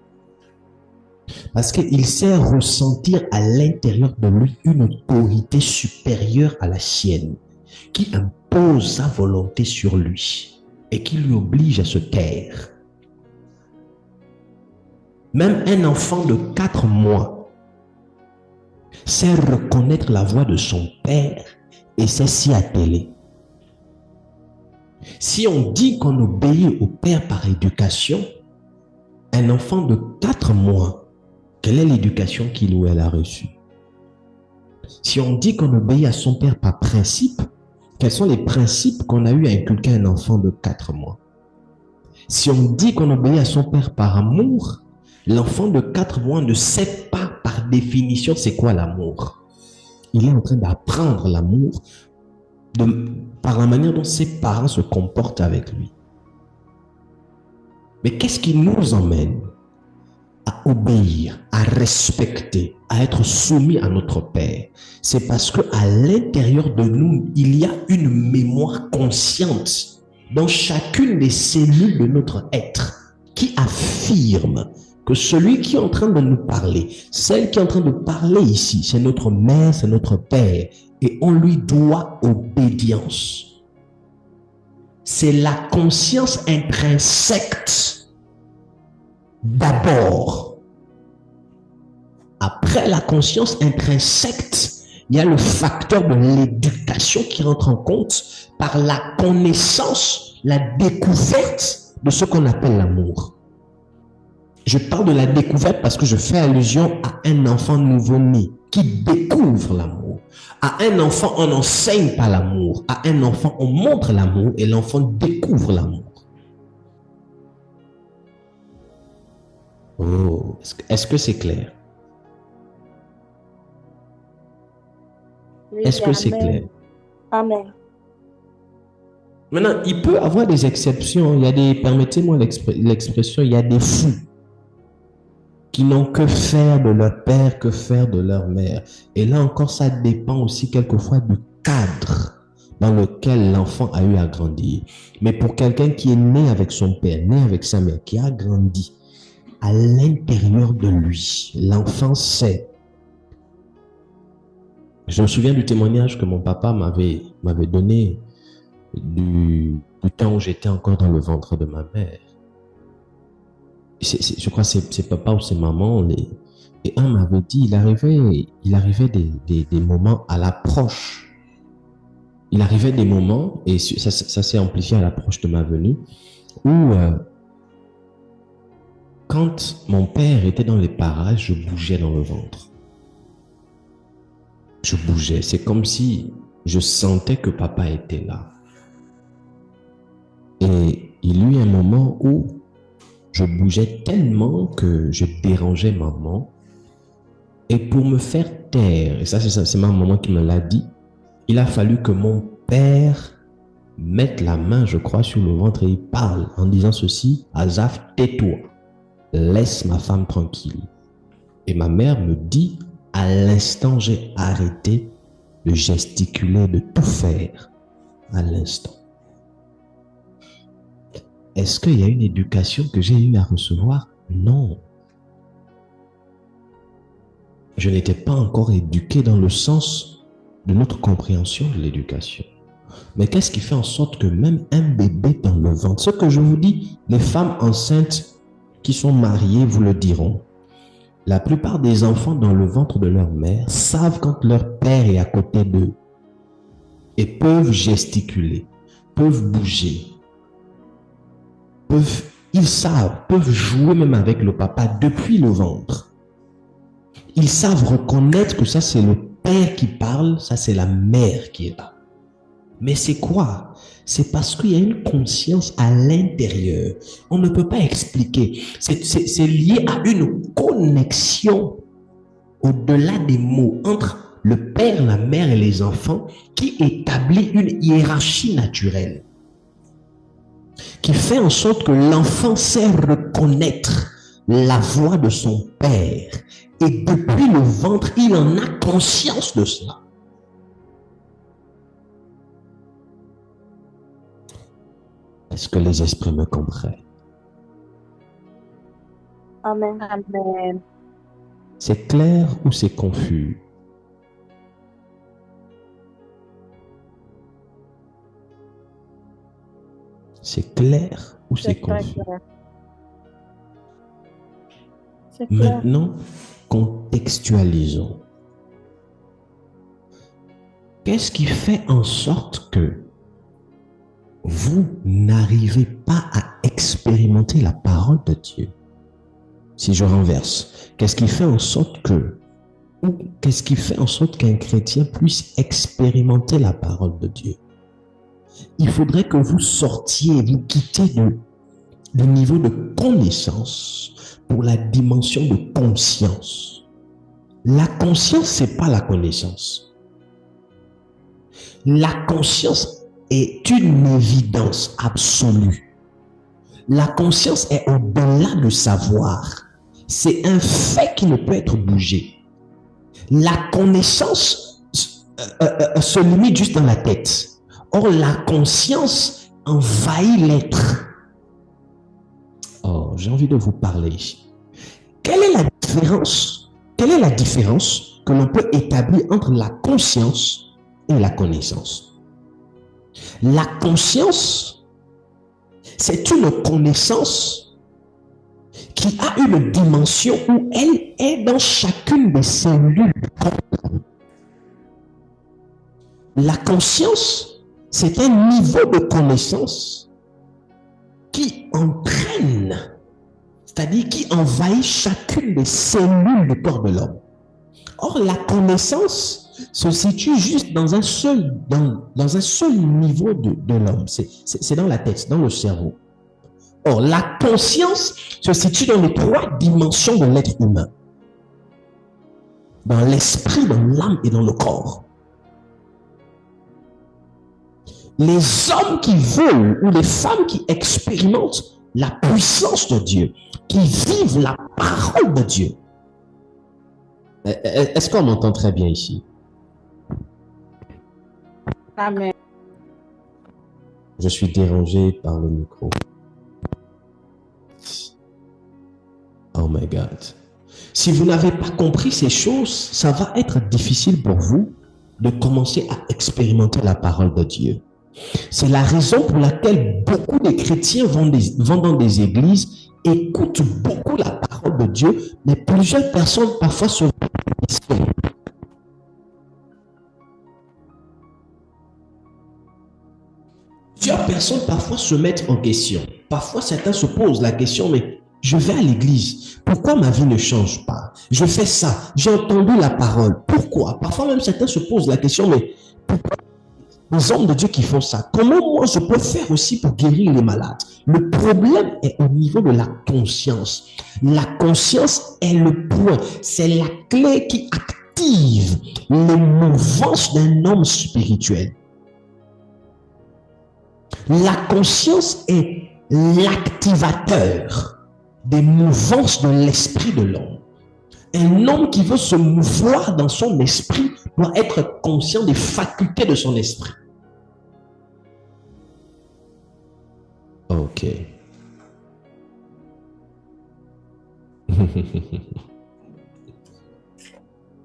Parce qu'il sait ressentir à l'intérieur de lui une autorité supérieure à la sienne, qui impose sa volonté sur lui et qui lui oblige à se taire. Même un enfant de 4 mois sait reconnaître la voix de son père et sait s'y atteler. Si on dit qu'on obéit au père par éducation, un enfant de 4 mois, quelle est l'éducation qu'il ou elle a reçue? Si on dit qu'on obéit à son père par principe, quels sont les principes qu'on a eu à inculquer à un enfant de 4 mois? Si on dit qu'on obéit à son père par amour, l'enfant de 4 mois ne sait pas par définition c'est quoi l'amour. Il est en train d'apprendre l'amour par la manière dont ses parents se comportent avec lui. Mais qu'est-ce qui nous emmène à obéir, à respecter, à être soumis à notre Père? C'est parce qu'à l'intérieur de nous, il y a une mémoire consciente dans chacune des cellules de notre être qui affirme que celui qui est en train de nous parler, celle qui est en train de parler ici, c'est notre mère, c'est notre père, et on lui doit obédience. C'est la conscience intrinsèque d'abord. Après la conscience intrinsèque, il y a le facteur de l'éducation qui rentre en compte par la connaissance, la découverte de ce qu'on appelle l'amour. Je parle de la découverte parce que je fais allusion à un enfant nouveau-né qui découvre l'amour. À un enfant, on n'enseigne pas l'amour. À un enfant, on montre l'amour et l'enfant découvre l'amour. Oh, est-ce que c'est clair? Oui, Est-ce que c'est clair? Amen. Maintenant, il peut avoir des exceptions. Il y a des, permettez-moi l'expression, il y a des fous qui n'ont que faire de leur père, que faire de leur mère. Et là encore, ça dépend aussi quelquefois du cadre dans lequel l'enfant a eu à grandir. Mais pour quelqu'un qui est né avec son père, né avec sa mère, qui a grandi, à l'intérieur de lui, l'enfant sait. Je me souviens du témoignage que mon papa m'avait donné du temps où j'étais encore dans le ventre de ma mère. Je crois que c'est papa ou c'est maman. Et un m'avait dit, il arrivait des moments à l'approche. Il arrivait des moments, et ça s'est amplifié à l'approche de ma venue, où quand mon père était dans les parages, je bougeais dans le ventre. Je bougeais. C'est comme si je sentais que papa était là. Et il y a eu un moment où je bougeais tellement que je dérangeais maman. Et pour me faire taire, et ça c'est ma maman qui me l'a dit, il a fallu que mon père mette la main, je crois, sur le ventre et il parle en disant ceci: Azaf, tais-toi, laisse ma femme tranquille. Et ma mère me dit, à l'instant, j'ai arrêté de gesticuler, de tout faire, à l'instant. Est-ce qu'il y a une éducation que j'ai eu à recevoir? Non. Je n'étais pas encore éduqué dans le sens de notre compréhension de l'éducation. Mais qu'est-ce qui fait en sorte que même un bébé dans le ventre, ce que je vous dis, les femmes enceintes qui sont mariées vous le diront, la plupart des enfants dans le ventre de leur mère savent quand leur père est à côté d'eux et peuvent gesticuler, peuvent bouger. Ils savent, peuvent jouer même avec le papa depuis le ventre. Ils savent reconnaître que ça c'est le père qui parle, ça c'est la mère qui est là. Mais c'est quoi? C'est parce qu'il y a une conscience à l'intérieur. On ne peut pas expliquer. C'est lié à une connexion au-delà des mots entre le père, la mère et les enfants qui établit une hiérarchie naturelle, qui fait en sorte que l'enfant sait reconnaître la voix de son père. Et depuis le ventre, il en a conscience de cela. Est-ce que les esprits me comprennent? Amen. Amen. C'est clair ou c'est confus? C'est clair ou c'est C'est très confus? clair. C'est clair. Maintenant, contextualisons. Qu'est-ce qui fait en sorte que vous n'arrivez pas à expérimenter la parole de Dieu? Si je renverse, qu'est-ce qui fait en sorte qu'un chrétien puisse expérimenter la parole de Dieu? Il faudrait que vous sortiez, vous quittiez du niveau de connaissance pour la dimension de conscience. La conscience, c'est pas la connaissance. La conscience est une évidence absolue. La conscience est au-delà de savoir. C'est un fait qui ne peut être bougé. La connaissance se limite juste dans la tête. Or, la conscience envahit l'être. Oh, j'ai envie de vous parler ici. Quelle est la différence que l'on peut établir entre la conscience et la connaissance? La conscience, c'est une connaissance qui a une dimension où elle est dans chacune des cellules du corps. La conscience, c'est un niveau de connaissance qui entraîne, c'est-à-dire qui envahit chacune des cellules du corps de l'homme. Or, la connaissance se situe juste dans un seul niveau de l'homme. C'est dans la tête, dans le cerveau. Or, la conscience se situe dans les 3 dimensions de l'être humain. Dans l'esprit, dans l'âme et dans le corps. Les hommes qui veulent ou les femmes qui expérimentent la puissance de Dieu, qui vivent la parole de Dieu. Est-ce qu'on m'entend très bien ici? Amen. Je suis dérangé par le micro. Oh my God. Si vous n'avez pas compris ces choses, ça va être difficile pour vous de commencer à expérimenter la parole de Dieu. C'est la raison pour laquelle beaucoup de chrétiens vont dans des églises, écoutent beaucoup la parole de Dieu, mais plusieurs personnes parfois se questionnent. Plusieurs personnes parfois se mettent en question. Parfois, certains se posent la question, mais je vais à l'église. Pourquoi ma vie ne change pas? Je fais ça. J'ai entendu la parole. Pourquoi? Parfois même certains se posent la question, mais pourquoi les hommes de Dieu qui font ça, comment moi je peux faire aussi pour guérir les malades? Le problème est au niveau de la conscience. La conscience est le point. C'est la clé qui active les mouvances d'un homme spirituel. La conscience est l'activateur des mouvances de l'esprit de l'homme. Un homme qui veut se mouvoir dans son esprit doit être conscient des facultés de son esprit. Ok.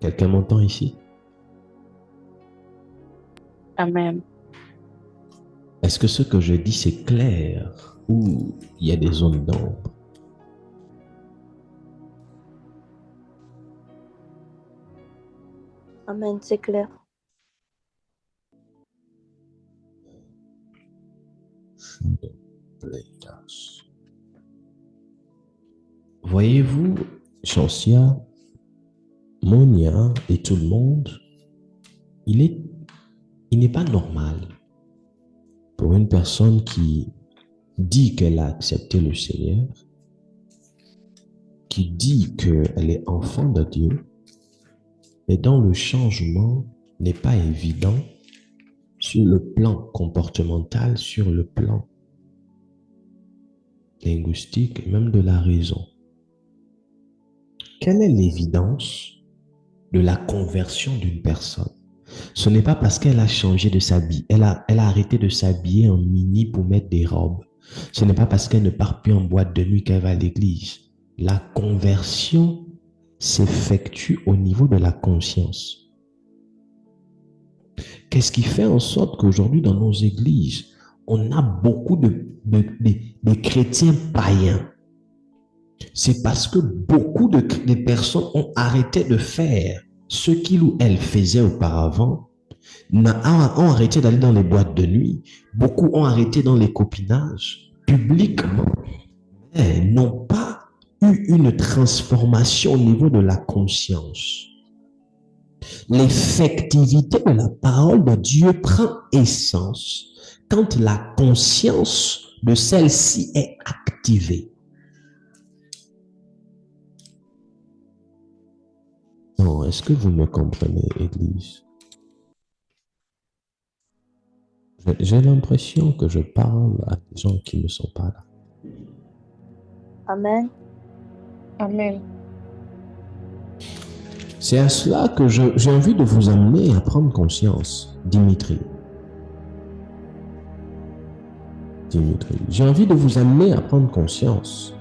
Quelqu'un m'entend ici? Amen. Est-ce que ce que je dis c'est clair ou il y a des zones d'ombre? Amen, c'est clair. Voyez-vous, Chancia, Monia et tout le monde, il n'est pas normal pour une personne qui dit qu'elle a accepté le Seigneur, qui dit qu'elle est enfant de Dieu, mais dont le changement n'est pas évident sur le plan comportemental, sur le plan linguistique et même de la raison. Quelle est l'évidence de la conversion d'une personne? Ce n'est pas parce qu'elle a changé de s'habiller, elle a arrêté de s'habiller en mini pour mettre des robes. Ce n'est pas parce qu'elle ne part plus en boîte de nuit qu'elle va à l'église. La conversion s'effectue au niveau de la conscience. Qu'est-ce qui fait en sorte qu'aujourd'hui dans nos églises, on a beaucoup de chrétiens païens? C'est parce que beaucoup de personnes ont arrêté de faire ce qu'ils ou elles faisaient auparavant, ont arrêté d'aller dans les boîtes de nuit, beaucoup ont arrêté dans les copinages publiquement, mais n'ont pas eu une transformation au niveau de la conscience. L'effectivité de la parole de Dieu prend essence quand la conscience de celle-ci est activée. Non, est-ce que vous me comprenez, Église? J'ai l'impression que je parle à des gens qui ne sont pas là. Amen. Amen. C'est à cela que j'ai envie de vous amener à prendre conscience, Dimitri. J'ai envie de vous amener à prendre conscience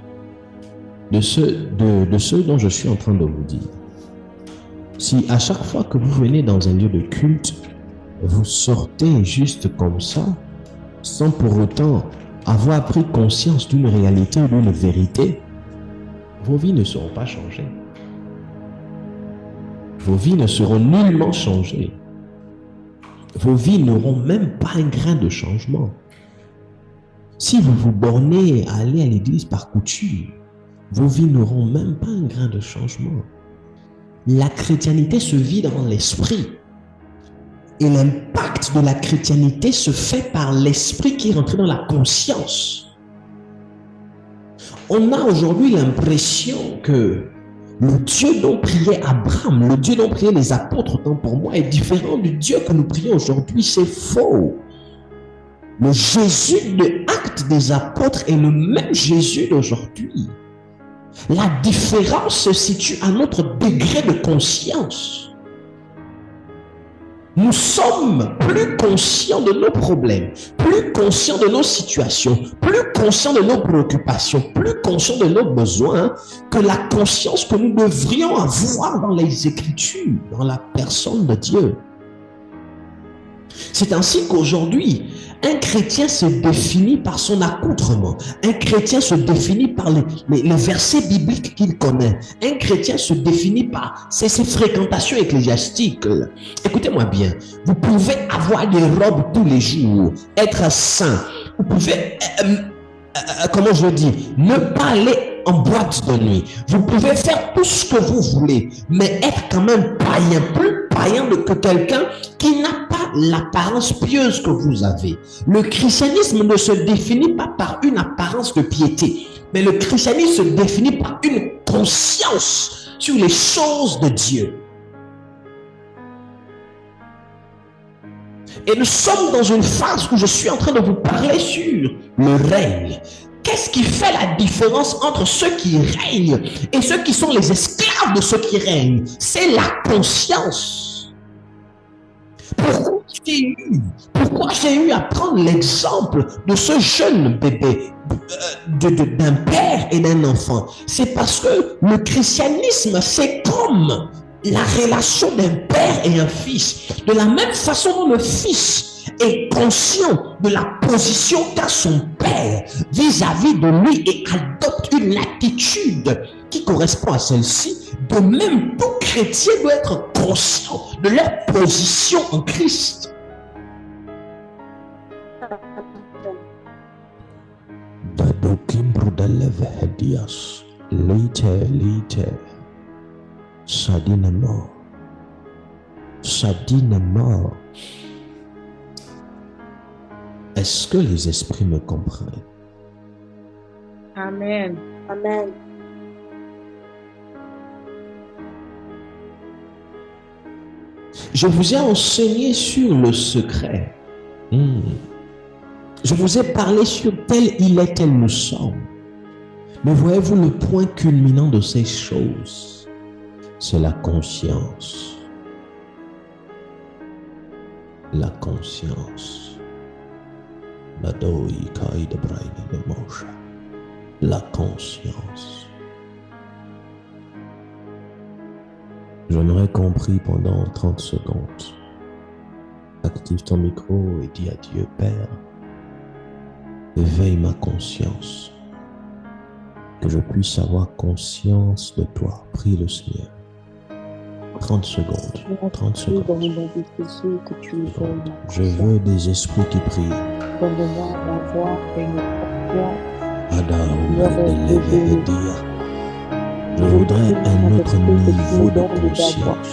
de ce dont je suis en train de vous dire. Si à chaque fois que vous venez dans un lieu de culte, vous sortez juste comme ça, sans pour autant avoir pris conscience d'une réalité ou d'une vérité, vos vies ne seront pas changées. Vos vies ne seront nullement changées. Vos vies n'auront même pas un grain de changement. Si vous vous bornez à aller à l'église par coutume, vos vies n'auront même pas un grain de changement. La chrétienté se vit dans l'esprit. Et l'impact de la chrétienté se fait par l'esprit qui est rentré dans la conscience. On a aujourd'hui l'impression que le Dieu dont priait Abraham, le Dieu dont priaient les apôtres, autant pour moi, est différent du Dieu que nous prions aujourd'hui. C'est faux. Le Jésus de Actes des apôtres est le même Jésus d'aujourd'hui. La différence se situe à notre degré de conscience. Nous sommes plus conscients de nos problèmes, plus conscients de nos situations, plus conscients de nos préoccupations, plus conscients de nos besoins que la conscience que nous devrions avoir dans les Écritures, dans la personne de Dieu. C'est ainsi qu'aujourd'hui, un chrétien se définit par son accoutrement. Un chrétien se définit par les versets bibliques qu'il connaît. Un chrétien se définit par ses fréquentations ecclésiastiques. Écoutez-moi bien, vous pouvez avoir des robes tous les jours, être saint. Vous pouvez, comment je dis, ne pas aller en boîte de nuit. Vous pouvez faire tout ce que vous voulez, mais être quand même païen, plus païen que quelqu'un qui n'a pas l'apparence pieuse que vous avez. Le christianisme ne se définit pas par une apparence de piété, mais le christianisme se définit par une conscience sur les choses de Dieu. Et nous sommes dans une phase où je suis en train de vous parler sur le règne. Qu'est-ce qui fait la différence entre ceux qui règnent et ceux qui sont les esclaves de ceux qui règnent? C'est la conscience. Pourquoi j'ai eu à prendre l'exemple de ce jeune bébé, d'un père et d'un enfant? C'est parce que le christianisme, c'est comme la relation d'un père et un fils. De la même façon dont le fils est conscient de la position qu'a son père vis-à-vis de lui et adopte une attitude qui correspond à celle-ci, de même tout chrétien doit être conscient de leur position en Christ. Est-ce que les esprits me comprennent? Amen. Amen. Je vous ai enseigné sur le secret. Je vous ai parlé sur tel il est, tel nous sommes. Mais voyez-vous, le point culminant de ces choses, c'est la conscience. La conscience. La conscience. J'en aurais compris pendant 30 secondes. Active ton micro et dis à Dieu, Père, Éveille ma conscience. Que je puisse avoir conscience de toi. Prie le Seigneur. 30 secondes. 30 secondes. Dans le nom de Jésus, que tu éveilles ma Je conscience. veux des esprits qui prient. Donne-moi d'avoir une conscience. Je voudrais un autre niveau de conscience.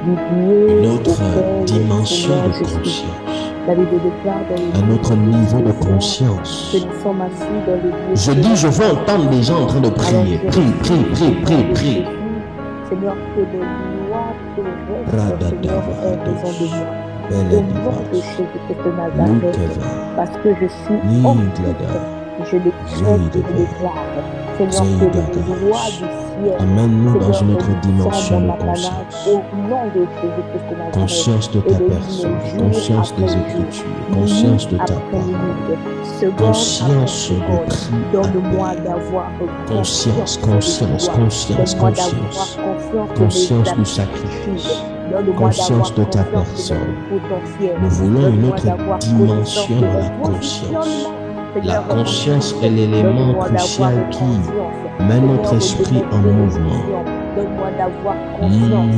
Une autre dimension de conscience. Un autre niveau de conscience. Je dis, je veux entendre des gens en train de prier. Prie, prie, prie, prie, prie. Seigneur, que les lois terrestres, Seigneur, aient besoin de moi. Au nom de Jésus-Christ de Nazareth, parce que je suis homme, je le crée et le déclare. Seigneur, que les lois du ciel, amène-nous dans une autre Seigneur, dimension de au conscience. nom de Jésus-Christ de Nazareth. Conscience de ta personne, conscience des Écritures, conscience de ta parole, conscience de prix. Donne-moi d'avoir conscience, conscience, conscience, conscience, conscience du sacrifice, conscience de ta personne. Nous voulons une autre dimension de la conscience. La conscience est l'élément crucial qui met notre esprit en mouvement. Donne-moi d'avoir conscience,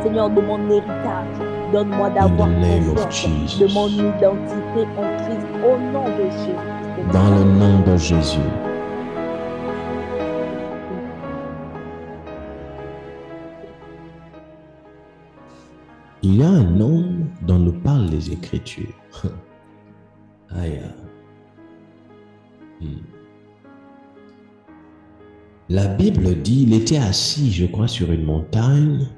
Seigneur, de mon héritage. Donne-moi d'avoir conscience de mon identité en Christ au nom de Jésus. Dans le nom de Jésus. Il y a un nom dont nous parlent les Écritures. Aïe. La Bible dit, il était assis, je crois, sur une montagne.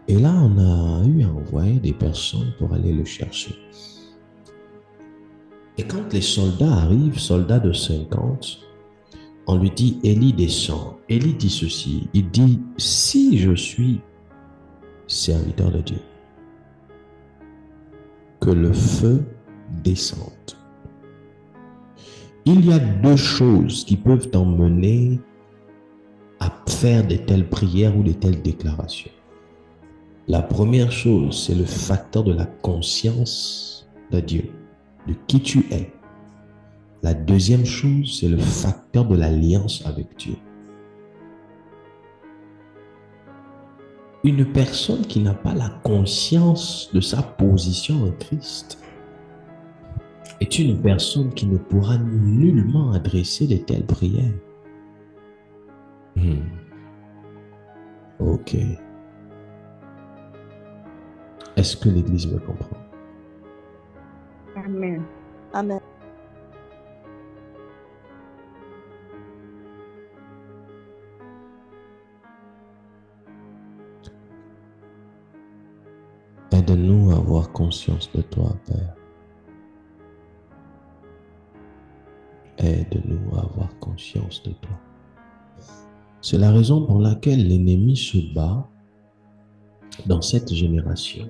Et là, on a eu à envoyer des personnes pour aller le chercher. Et quand les soldats arrivent, soldats de 50, on lui dit, Élie descend. Élie dit ceci, il dit, si je suis serviteur de Dieu, que le feu descende. Il y a deux choses qui peuvent t'emmener à faire de telles prières ou de telles déclarations. La première chose, c'est le facteur de la conscience de Dieu, de qui tu es. La deuxième chose, c'est le facteur de l'alliance avec Dieu. Une personne qui n'a pas la conscience de sa position en Christ est une personne qui ne pourra nullement adresser de telles prières. Ok. Est-ce que l'Église me comprend? Amen. Amen. Aide-nous à avoir conscience de toi, Père. Aide-nous à avoir conscience de toi. C'est la raison pour laquelle l'ennemi se bat dans cette génération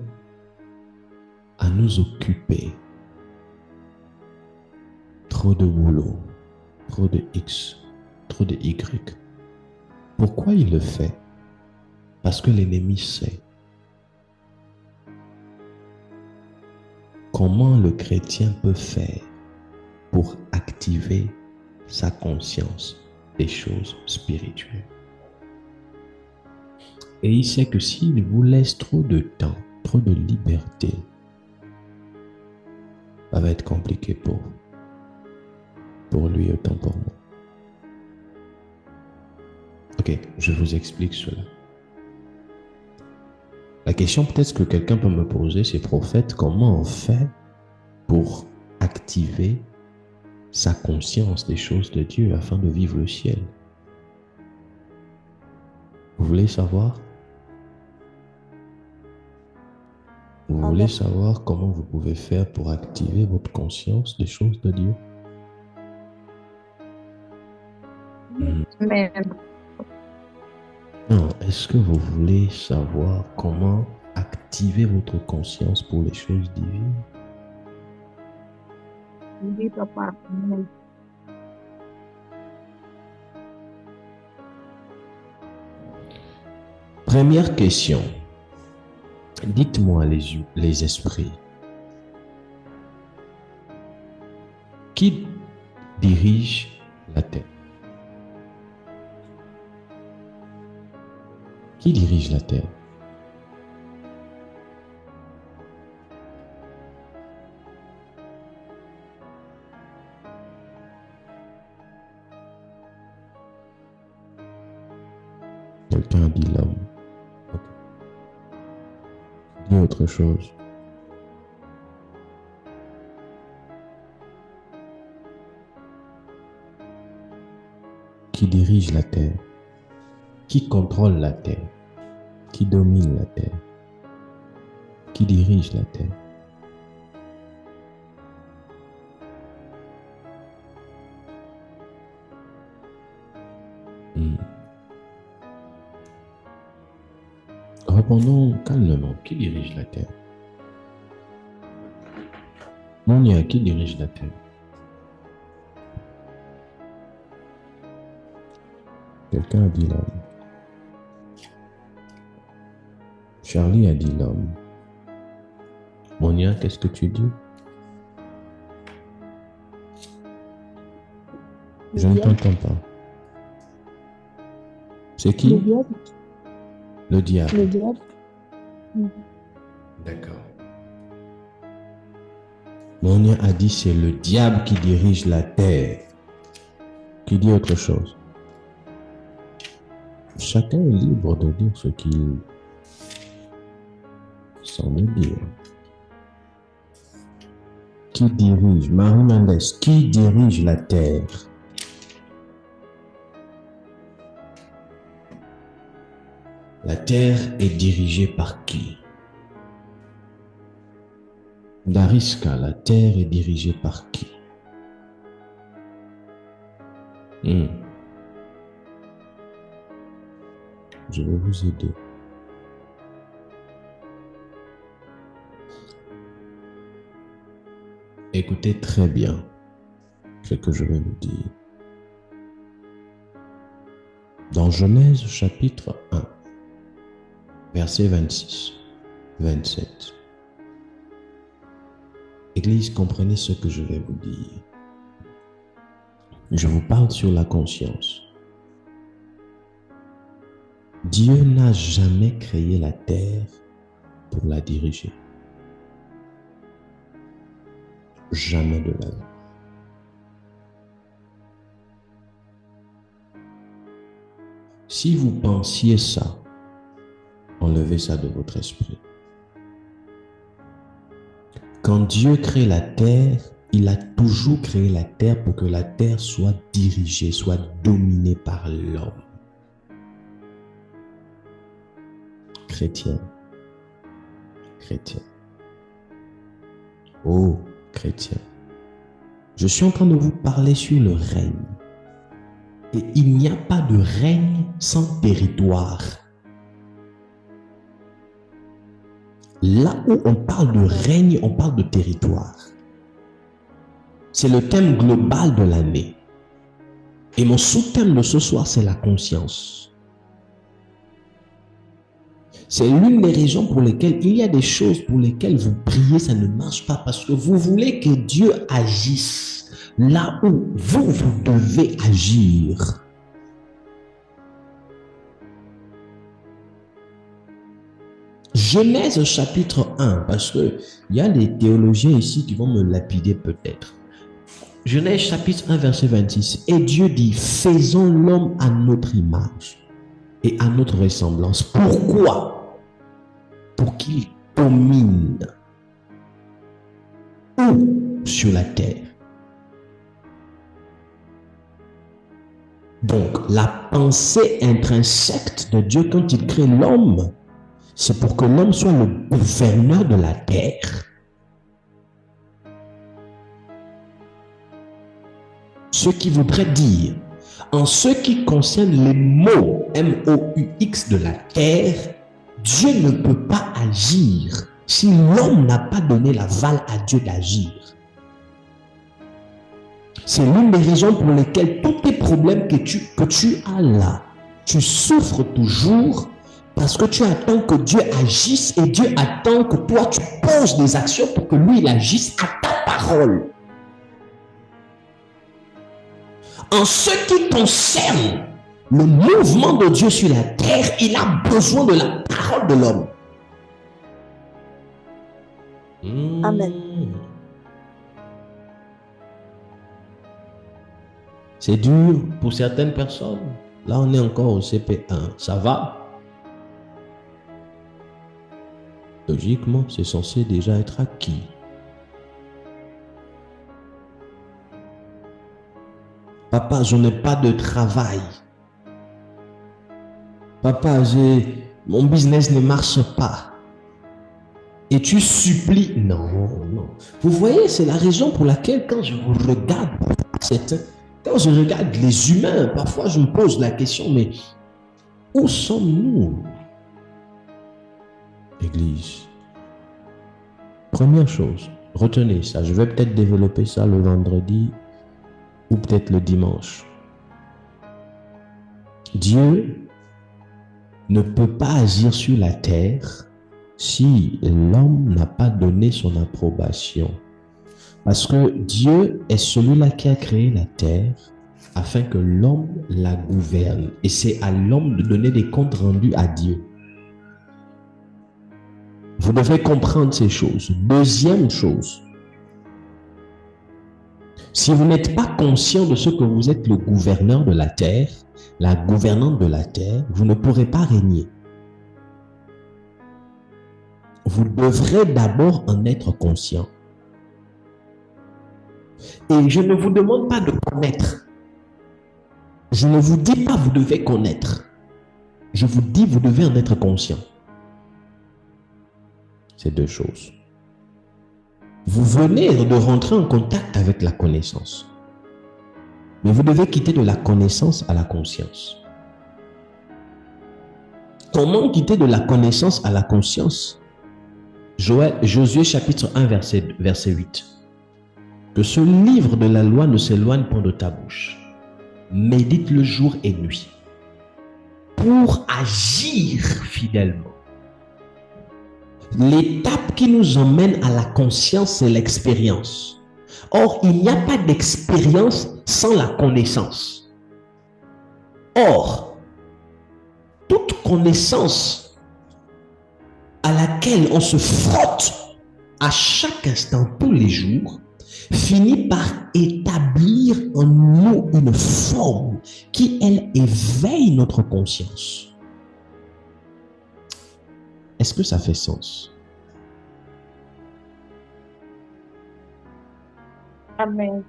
à nous occuper. Trop de boulot, trop de X, trop de Y. Pourquoi il le fait? Parce que l'ennemi sait comment le chrétien peut faire pour activer sa conscience des choses spirituelles. Et il sait que s'il vous laisse trop de temps, trop de liberté, ça va être compliqué pour lui autant pour moi. Ok, je vous explique cela. La question peut-être que quelqu'un peut me poser, c'est prophète, comment on fait pour activer sa conscience des choses de Dieu afin de vivre le ciel? Vous voulez savoir? Vous voulez savoir comment vous pouvez faire pour activer votre conscience des choses de Dieu? Amen. Non, est-ce que vous voulez savoir comment activer votre conscience pour les choses divines? Oui, papa. Amen. Première question. Dites-moi les esprits. Qui dirige la terre? Qui dirige la terre? Quelqu'un a dit l'homme. Okay. Dis autre chose. Qui dirige la terre? Qui contrôle la terre? Qui domine la terre? Qui dirige la terre? Répondons calmement. Qui dirige la terre? Monia, qui dirige la terre? Quelqu'un a dit l'homme. Charlie a dit l'homme. Monia, qu'est-ce que tu dis? Je ne t'entends pas. C'est qui? Le diable. Le diable. Le diable. D'accord. Monia a dit c'est le diable qui dirige la terre. Qui dit autre chose? Chacun est libre de dire ce qu'il semble dire. Qui dirige? Marie Mendes, qui dirige la terre? La terre est dirigée par qui? Dariska, la terre est dirigée par qui? Je vais vous aider. Écoutez très bien ce que je vais vous dire. Dans Genèse chapitre 1, versets 26, 27. Église, comprenez ce que je vais vous dire. Je vous parle sur la conscience. Dieu n'a jamais créé la terre pour la diriger. Jamais de la vie. Si vous pensiez ça, enlevez ça de votre esprit. Quand Dieu crée la terre, il a toujours créé la terre pour que la terre soit dirigée, soit dominée par l'homme. Chrétien. Chrétien. Oh, chrétien. Je suis en train de vous parler sur le règne. Et il n'y a pas de règne sans territoire. Là où on parle de règne, on parle de territoire. C'est le thème global de l'année. Et mon sous-thème de ce soir, c'est la conscience. C'est l'une des raisons pour lesquelles il y a des choses pour lesquelles vous priez, ça ne marche pas parce que vous voulez que Dieu agisse là où vous devez agir. Genèse chapitre 1, parce qu'il y a des théologiens ici qui vont me lapider peut-être. Genèse chapitre 1, verset 26. Et Dieu dit, faisons l'homme à notre image et à notre ressemblance. Pourquoi? Pour qu'il domine sur la terre. Donc, la pensée intrinsèque de Dieu quand il crée l'homme, c'est pour que l'homme soit le gouverneur de la terre. Ce qui voudrait dire, en ce qui concerne les mots M-O-U-X de la terre, Dieu ne peut pas agir si l'homme n'a pas donné l'aval à Dieu d'agir. C'est l'une des raisons pour lesquelles tous tes problèmes que tu as là, tu souffres toujours parce que tu attends que Dieu agisse et Dieu attend que toi tu poses des actions pour que lui il agisse à ta parole. En ce qui concerne le mouvement de Dieu sur la terre, il a besoin de la parole de l'homme. Amen. C'est dur pour certaines personnes. Là, on est encore au CP1. Ça va? Logiquement, c'est censé déjà être acquis. Papa, je n'ai pas de travail. Papa, mon business ne marche pas. Et tu supplies. Non, non. Vous voyez, c'est la raison pour laquelle quand je vous regarde, quand je regarde les humains, parfois je me pose la question, mais où sommes-nous, Église? Première chose, retenez ça. Je vais peut-être développer ça le vendredi ou peut-être le dimanche. Dieu ne peut pas agir sur la terre si l'homme n'a pas donné son approbation. Parce que Dieu est celui-là qui a créé la terre afin que l'homme la gouverne. Et c'est à l'homme de donner des comptes rendus à Dieu. Vous devez comprendre ces choses. Deuxième chose, si vous n'êtes pas conscient de ce que vous êtes le gouverneur de la terre, la gouvernante de la terre, vous ne pourrez pas régner. Vous devrez d'abord en être conscient. Et je ne vous demande pas de connaître. Je ne vous dis pas vous devez connaître. Je vous dis vous devez en être conscient. C'est deux choses. Vous venez de rentrer en contact avec la connaissance. Mais vous devez quitter de la connaissance à la conscience. Comment quitter de la connaissance à la conscience? Josué chapitre 1 verset 8. Que ce livre de la loi ne s'éloigne point de ta bouche. Médite-le jour et nuit pour agir fidèlement. L'étape qui nous emmène à la conscience, c'est l'expérience. Or, il n'y a pas d'expérience sans la connaissance. Or, toute connaissance à laquelle on se frotte à chaque instant, tous les jours, finit par établir en nous une forme qui, elle, éveille notre conscience. Est-ce que ça fait sens? Amen.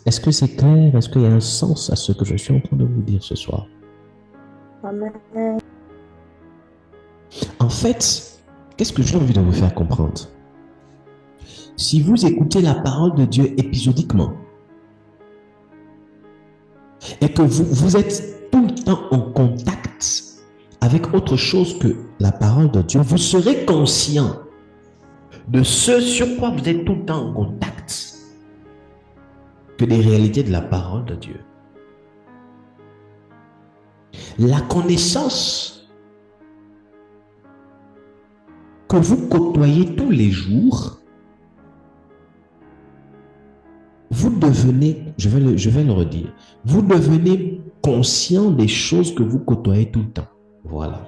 Est-ce que c'est clair? Est-ce qu'il y a un sens à ce que je suis en train de vous dire ce soir? Amen. En fait, qu'est-ce que j'ai envie de vous faire comprendre? Si vous écoutez la parole de Dieu épisodiquement et que vous êtes tout le temps en contact avec autre chose que la parole de Dieu, vous serez conscient de ce sur quoi vous êtes tout le temps en contact que des réalités de la parole de Dieu. La connaissance que vous côtoyez tous les jours, vous devenez, je vais le redire, vous devenez conscient des choses que vous côtoyez tout le temps. Voilà,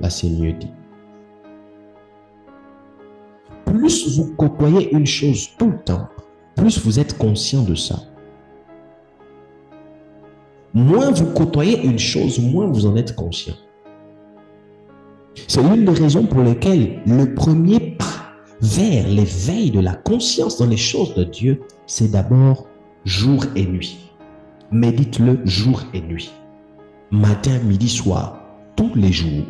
là c'est mieux dit. Plus vous côtoyez une chose tout le temps, plus vous êtes conscient de ça. Moins vous côtoyez une chose, moins vous en êtes conscient. C'est l'une des raisons pour lesquelles le premier pas vers l'éveil de la conscience dans les choses de Dieu, c'est d'abord jour et nuit. Médite-le jour et nuit. Matin, midi, soir. Tous les jours,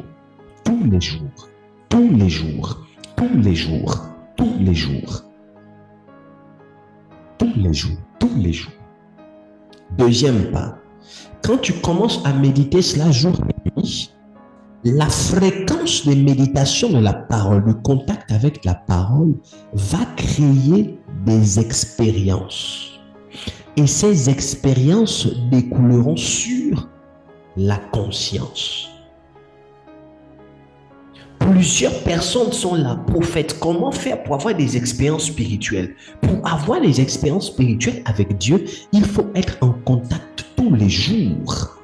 tous les jours, tous les jours, tous les jours, tous les jours, tous les jours, tous les jours. Deuxième pas, quand tu commences à méditer cela jour et nuit, la fréquence de méditation de la parole, le contact avec la parole va créer des expériences. Et ces expériences découleront sur la conscience. Plusieurs personnes sont là. Prophète, comment faire pour avoir des expériences spirituelles? Pour avoir des expériences spirituelles avec Dieu, il faut être en contact tous les jours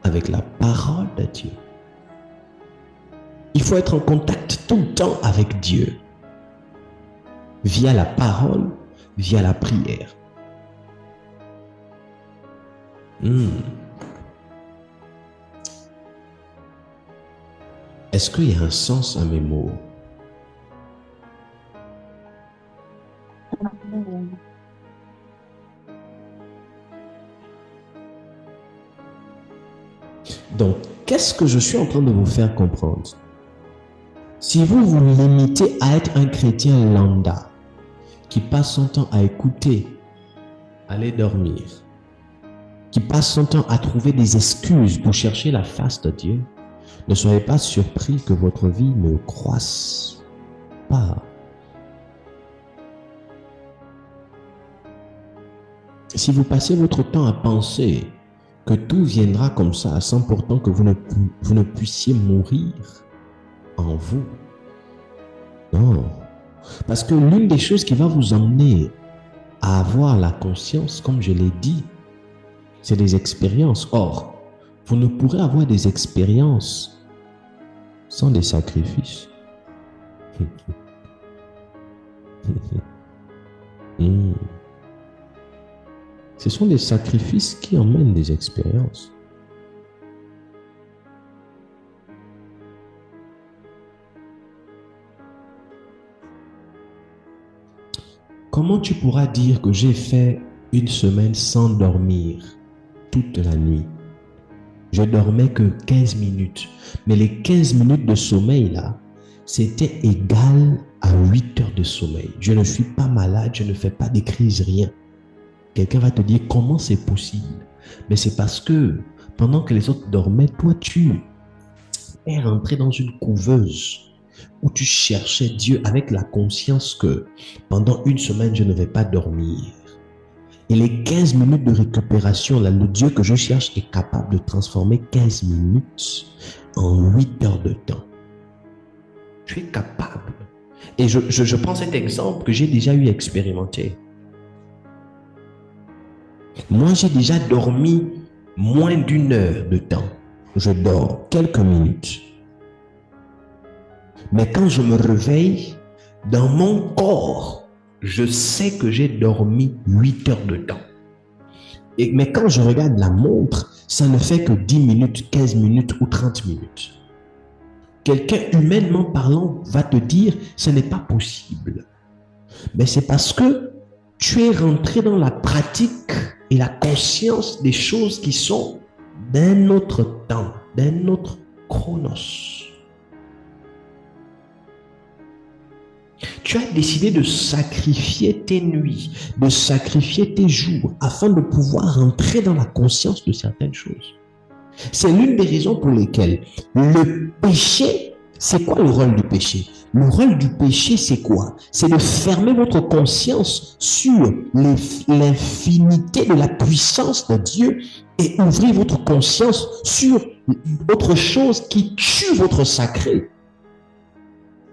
avec la parole de Dieu. Il faut être en contact tout le temps avec Dieu. Via la parole, via la prière. Est-ce qu'il y a un sens à mes mots? Donc, qu'est-ce que je suis en train de vous faire comprendre? Si vous vous limitez à être un chrétien lambda, qui passe son temps à écouter, aller dormir, qui passe son temps à trouver des excuses pour chercher la face de Dieu, ne soyez pas surpris que votre vie ne croisse pas. Si vous passez votre temps à penser que tout viendra comme ça, sans pourtant que vous ne puissiez mourir en vous. Non. Parce que l'une des choses qui va vous emmener à avoir la conscience, comme je l'ai dit, c'est des expériences. Or, vous ne pourrez avoir des expériences sans des sacrifices. Ce sont des sacrifices qui emmènent des expériences. Comment tu pourras dire que j'ai fait une semaine sans dormir toute la nuit? Je dormais que 15 minutes. Mais les 15 minutes de sommeil là, c'était égal à 8 heures de sommeil. Je ne suis pas malade, je ne fais pas des crises, rien. Quelqu'un va te dire comment c'est possible. Mais c'est parce que pendant que les autres dormaient, toi tu es rentré dans une couveuse où tu cherchais Dieu avec la conscience que pendant une semaine, je ne vais pas dormir. Et les 15 minutes de récupération, là, le Dieu que je cherche est capable de transformer 15 minutes en 8 heures de temps. Tu es capable. Et je prends cet exemple que j'ai déjà eu expérimenté. Moi, j'ai déjà dormi moins d'une heure de temps. Je dors quelques minutes. Mais quand je me réveille, dans mon corps, je sais que j'ai dormi 8 heures de temps. Mais quand je regarde la montre, ça ne fait que 10 minutes, 15 minutes ou 30 minutes. Quelqu'un, humainement parlant, va te dire, ce n'est pas possible. Mais c'est parce que tu es rentré dans la pratique et la conscience des choses qui sont d'un autre temps, d'un autre chronos. Tu as décidé de sacrifier tes nuits, de sacrifier tes jours afin de pouvoir entrer dans la conscience de certaines choses. C'est l'une des raisons pour lesquelles le péché, c'est quoi le rôle du péché? Le rôle du péché, c'est quoi? C'est de fermer votre conscience sur l'infinité de la puissance de Dieu et ouvrir votre conscience sur autre chose qui tue votre sacré.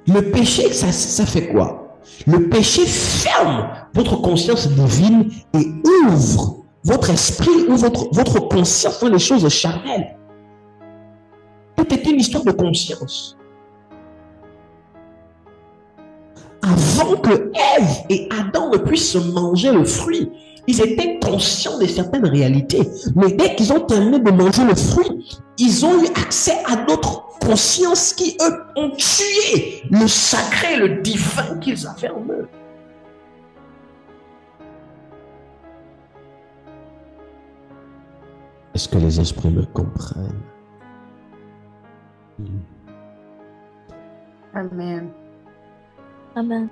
Le péché, ça fait quoi? Le péché ferme votre conscience divine et ouvre votre esprit ou votre conscience dans les choses charnelles. Tout est une histoire de conscience. Avant que Ève et Adam ne puissent manger le fruit, ils étaient conscients de certaines réalités. Mais dès qu'ils ont terminé de manger le fruit, ils ont eu accès à d'autres consciences qui, eux, ont tué le sacré, le divin qu'ils avaient en eux. Est-ce que les esprits me comprennent? Amen. Amen.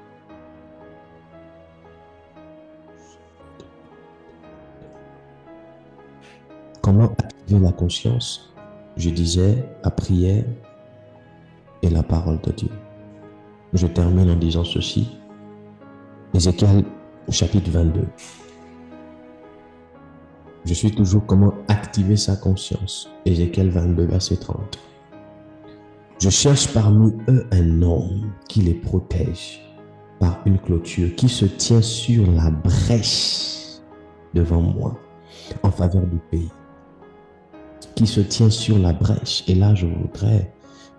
Comment activer la conscience? Je disais la prière et la parole de Dieu. Je termine en disant ceci. Ézéchiel chapitre 22. Je suis toujours comment activer sa conscience. Ézéchiel 22 verset 30. Je cherche parmi eux un homme qui les protège par une clôture, qui se tient sur la brèche devant moi en faveur du pays. Qui se tient sur la brèche. Et là, je voudrais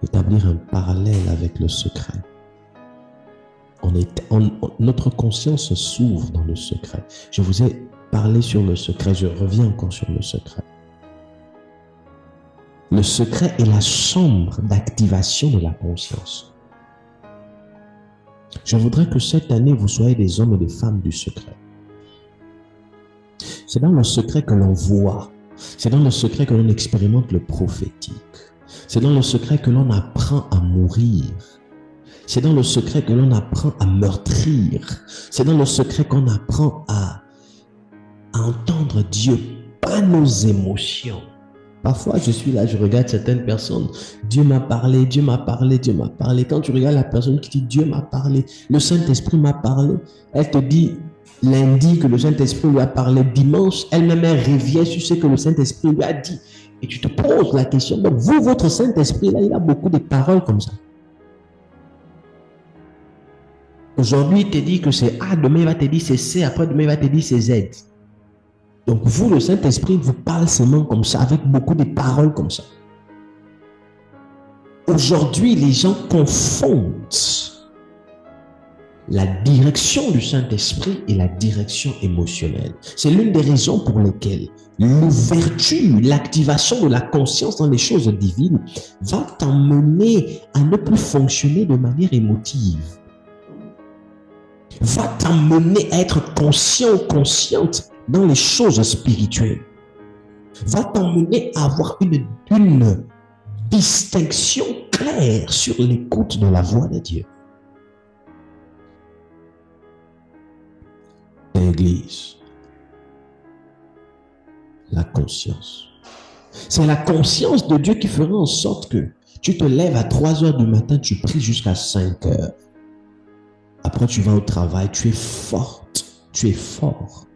établir un parallèle avec le secret. Notre conscience s'ouvre dans le secret. Je vous ai parlé sur le secret, je reviens encore sur le secret. Le secret est la chambre d'activation de la conscience. Je voudrais que cette année, vous soyez des hommes et des femmes du secret. C'est dans le secret que l'on voit. C'est dans le secret que l'on expérimente le prophétique. C'est dans le secret que l'on apprend à mourir. C'est dans le secret que l'on apprend à meurtrir. C'est dans le secret qu'on apprend à entendre Dieu, pas nos émotions. Parfois, je suis là, je regarde certaines personnes. Dieu m'a parlé, Dieu m'a parlé, Dieu m'a parlé. Quand tu regardes la personne qui dit Dieu m'a parlé, le Saint-Esprit m'a parlé, elle te dit lundi que le Saint-Esprit lui a parlé, dimanche, elle-même revient sur ce que le Saint-Esprit lui a dit. Et tu te poses la question, donc vous, votre Saint-Esprit, là, il a beaucoup de paroles comme ça. Aujourd'hui, il te dit que c'est A, demain il va te dire c'est C, après demain il va te dire c'est Z. Donc vous, le Saint-Esprit vous parle seulement comme ça, avec beaucoup de paroles comme ça. Aujourd'hui, les gens confondent la direction du Saint-Esprit et la direction émotionnelle. C'est l'une des raisons pour lesquelles l'ouverture, l'activation de la conscience dans les choses divines va t'emmener à ne plus fonctionner de manière émotive. Va t'emmener à être conscient ou consciente dans les choses spirituelles. Va t'emmener à avoir une distinction claire sur l'écoute de la voix de Dieu. L'Église, la conscience. C'est la conscience de Dieu qui fera en sorte que tu te lèves à 3 heures du matin, tu pries jusqu'à 5 heures. Après, tu vas au travail, tu es forte, tu es fort.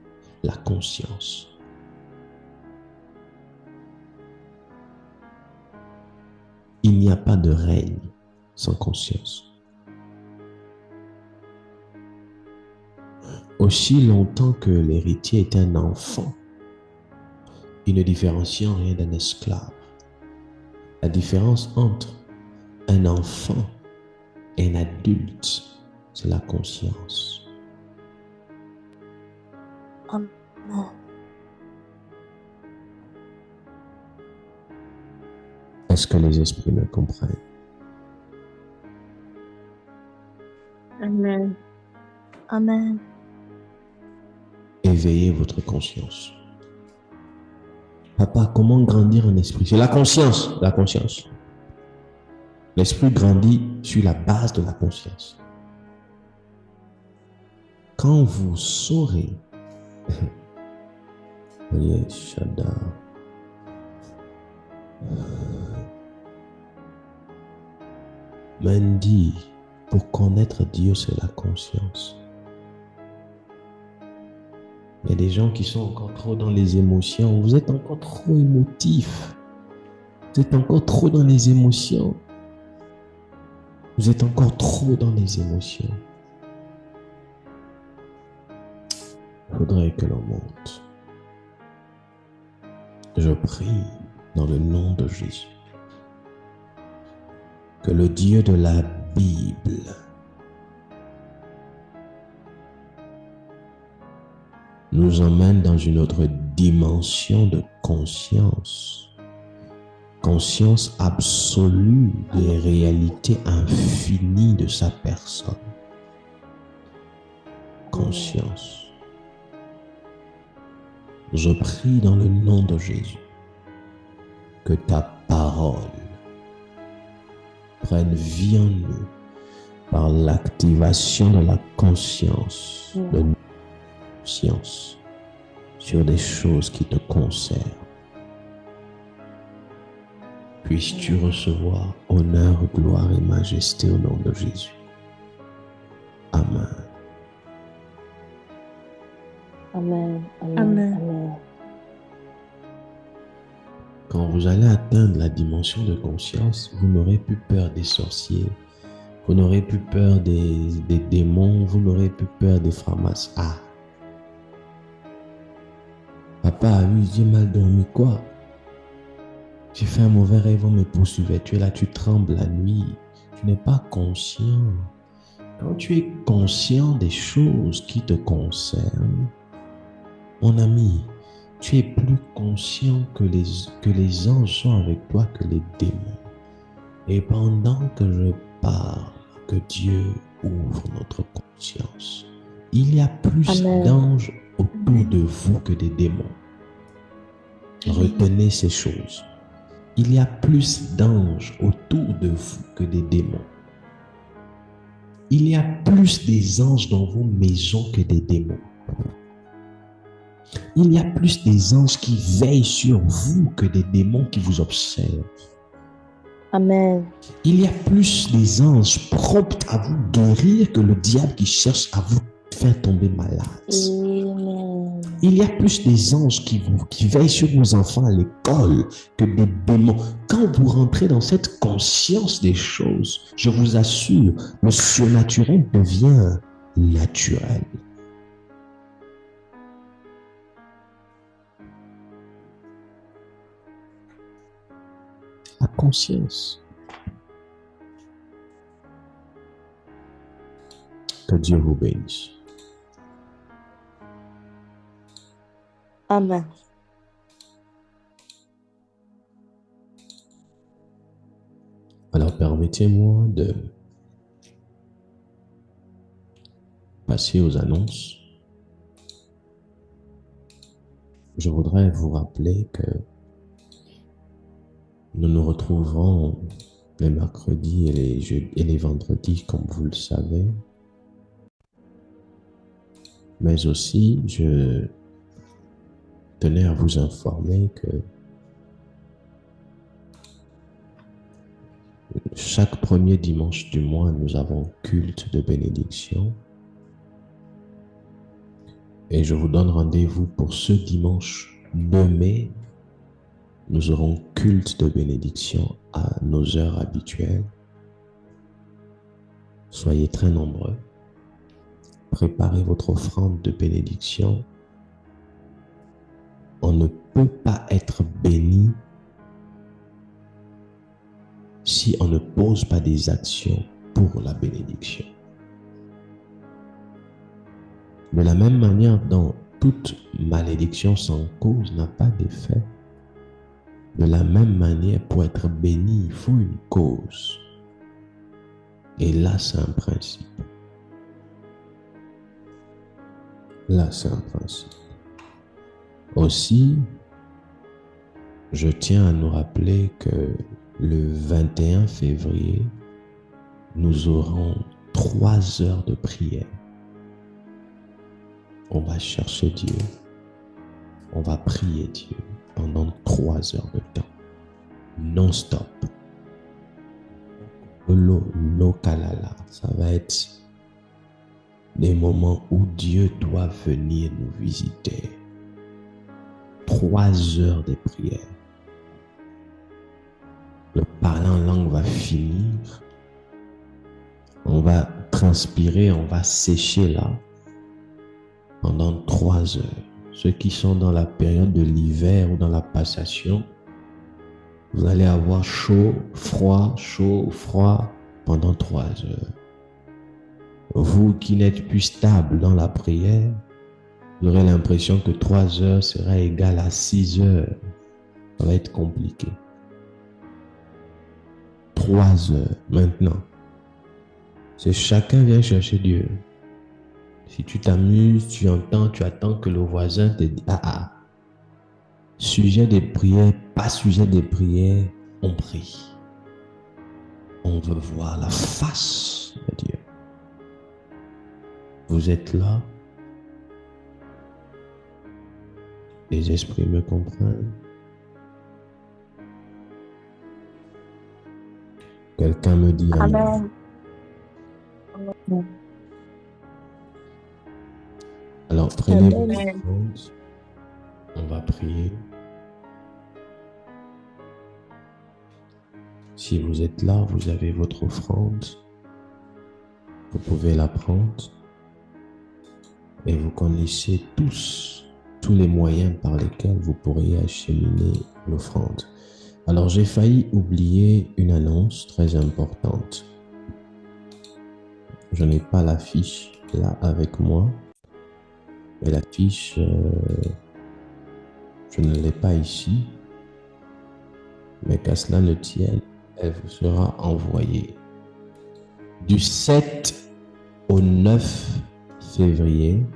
La conscience. Il n'y a pas de règne sans conscience. Aussi longtemps que l'héritier est un enfant, il ne différencie rien d'un esclave. La différence entre un enfant et un adulte, c'est la conscience. Amen. Est-ce que les esprits me comprennent? Amen. Amen. Éveillez votre conscience. Papa, comment grandir en esprit? C'est la conscience, la conscience. L'esprit grandit sur la base de la conscience. Quand vous saurez, yes, j'adore. Mandy, pour connaître Dieu, c'est la conscience. Il y a des gens qui sont encore trop dans les émotions. Vous êtes encore trop émotif. Vous êtes encore trop dans les émotions. Vous êtes encore trop dans les émotions. Il faudrait que l'on monte. Je prie dans le nom de Jésus que le Dieu de la Bible nous emmène dans une autre dimension de conscience. Conscience absolue des réalités infinies de sa personne. Conscience. Je prie dans le nom de Jésus que ta parole prenne vie en nous par l'activation de la conscience, de notre conscience sur des choses qui te concernent. Puisses-tu recevoir honneur, gloire et majesté au nom de Jésus. Amen. Amen. Amen. Amen. Amen. quand vous allez atteindre la dimension de conscience, vous n'aurez plus peur des sorciers, vous n'aurez plus peur des démons, vous n'aurez plus peur des framasses. Ah, papa, oui, j'ai mal dormi, quoi? J'ai fait un mauvais rêve, on me poursuivait, tu es là, tu trembles la nuit, tu n'es pas conscient. Quand tu es conscient des choses qui te concernent, mon ami, tu es plus conscient que les anges sont avec toi que les démons. Et pendant que je parle, que Dieu ouvre notre conscience, il y a plus d'anges autour de vous que des démons. Retenez ces choses. Il y a plus d'anges autour de vous que des démons. Il y a plus des anges dans vos maisons que des démons. Il y a plus des anges qui veillent sur vous que des démons qui vous observent. Amen. Il y a plus des anges prompts à vous guérir que le diable qui cherche à vous faire tomber malade. Amen. Il y a plus des anges qui veillent sur vos enfants à l'école que des démons. Quand vous rentrez dans cette conscience des choses, je vous assure, le surnaturel devient naturel. La conscience. Que Dieu vous bénisse. Amen. Alors permettez-moi de passer aux annonces. Je voudrais vous rappeler que nous nous retrouverons les mercredis et les vendredis, comme vous le savez. Mais aussi, je tenais à vous informer que chaque premier dimanche du mois, nous avons culte de bénédiction. Et je vous donne rendez-vous pour ce dimanche 2 mai. Nous aurons culte de bénédiction à nos heures habituelles. Soyez très nombreux. Préparez votre offrande de bénédiction. On ne peut pas être béni si on ne pose pas des actions pour la bénédiction. De la même manière dont toute malédiction sans cause n'a pas d'effet, de la même manière, pour être béni, il faut une cause. Et là, c'est un principe. Là, c'est un principe. Aussi, je tiens à nous rappeler que le 21 février, nous aurons 3 heures de prière. On va chercher Dieu. On va prier Dieu pendant 3 heures de temps. Non-stop. No kalala. Ça va être des moments où Dieu doit venir nous visiter. 3 heures de prière. Le parler en langue va finir. On va transpirer, on va sécher là pendant 3 heures. Ceux qui sont dans la période de l'hiver ou dans la passation, vous allez avoir chaud, froid pendant 3 heures. Vous qui n'êtes plus stable dans la prière, vous aurez l'impression que 3 heures sera égal à 6 heures. Ça va être compliqué. 3 heures maintenant. C'est chacun vient chercher Dieu. Si tu t'amuses, tu entends, tu attends que le voisin te dise sujet des prières, pas sujet des prières, on prie. On veut voir la face de Dieu. Vous êtes là. Les esprits me comprennent. Quelqu'un me dit amen. Alors, prenez vos choses. On va prier. si vous êtes là, vous avez votre offrande. Vous pouvez la prendre. Et vous connaissez tous les moyens par lesquels vous pourriez acheminer l'offrande. Alors, j'ai failli oublier une annonce très importante. Je n'ai pas la fiche là avec moi. Mais la fiche, je ne l'ai pas ici. Mais qu'à cela ne tienne, elle vous sera envoyée. Du 7 au 9 février,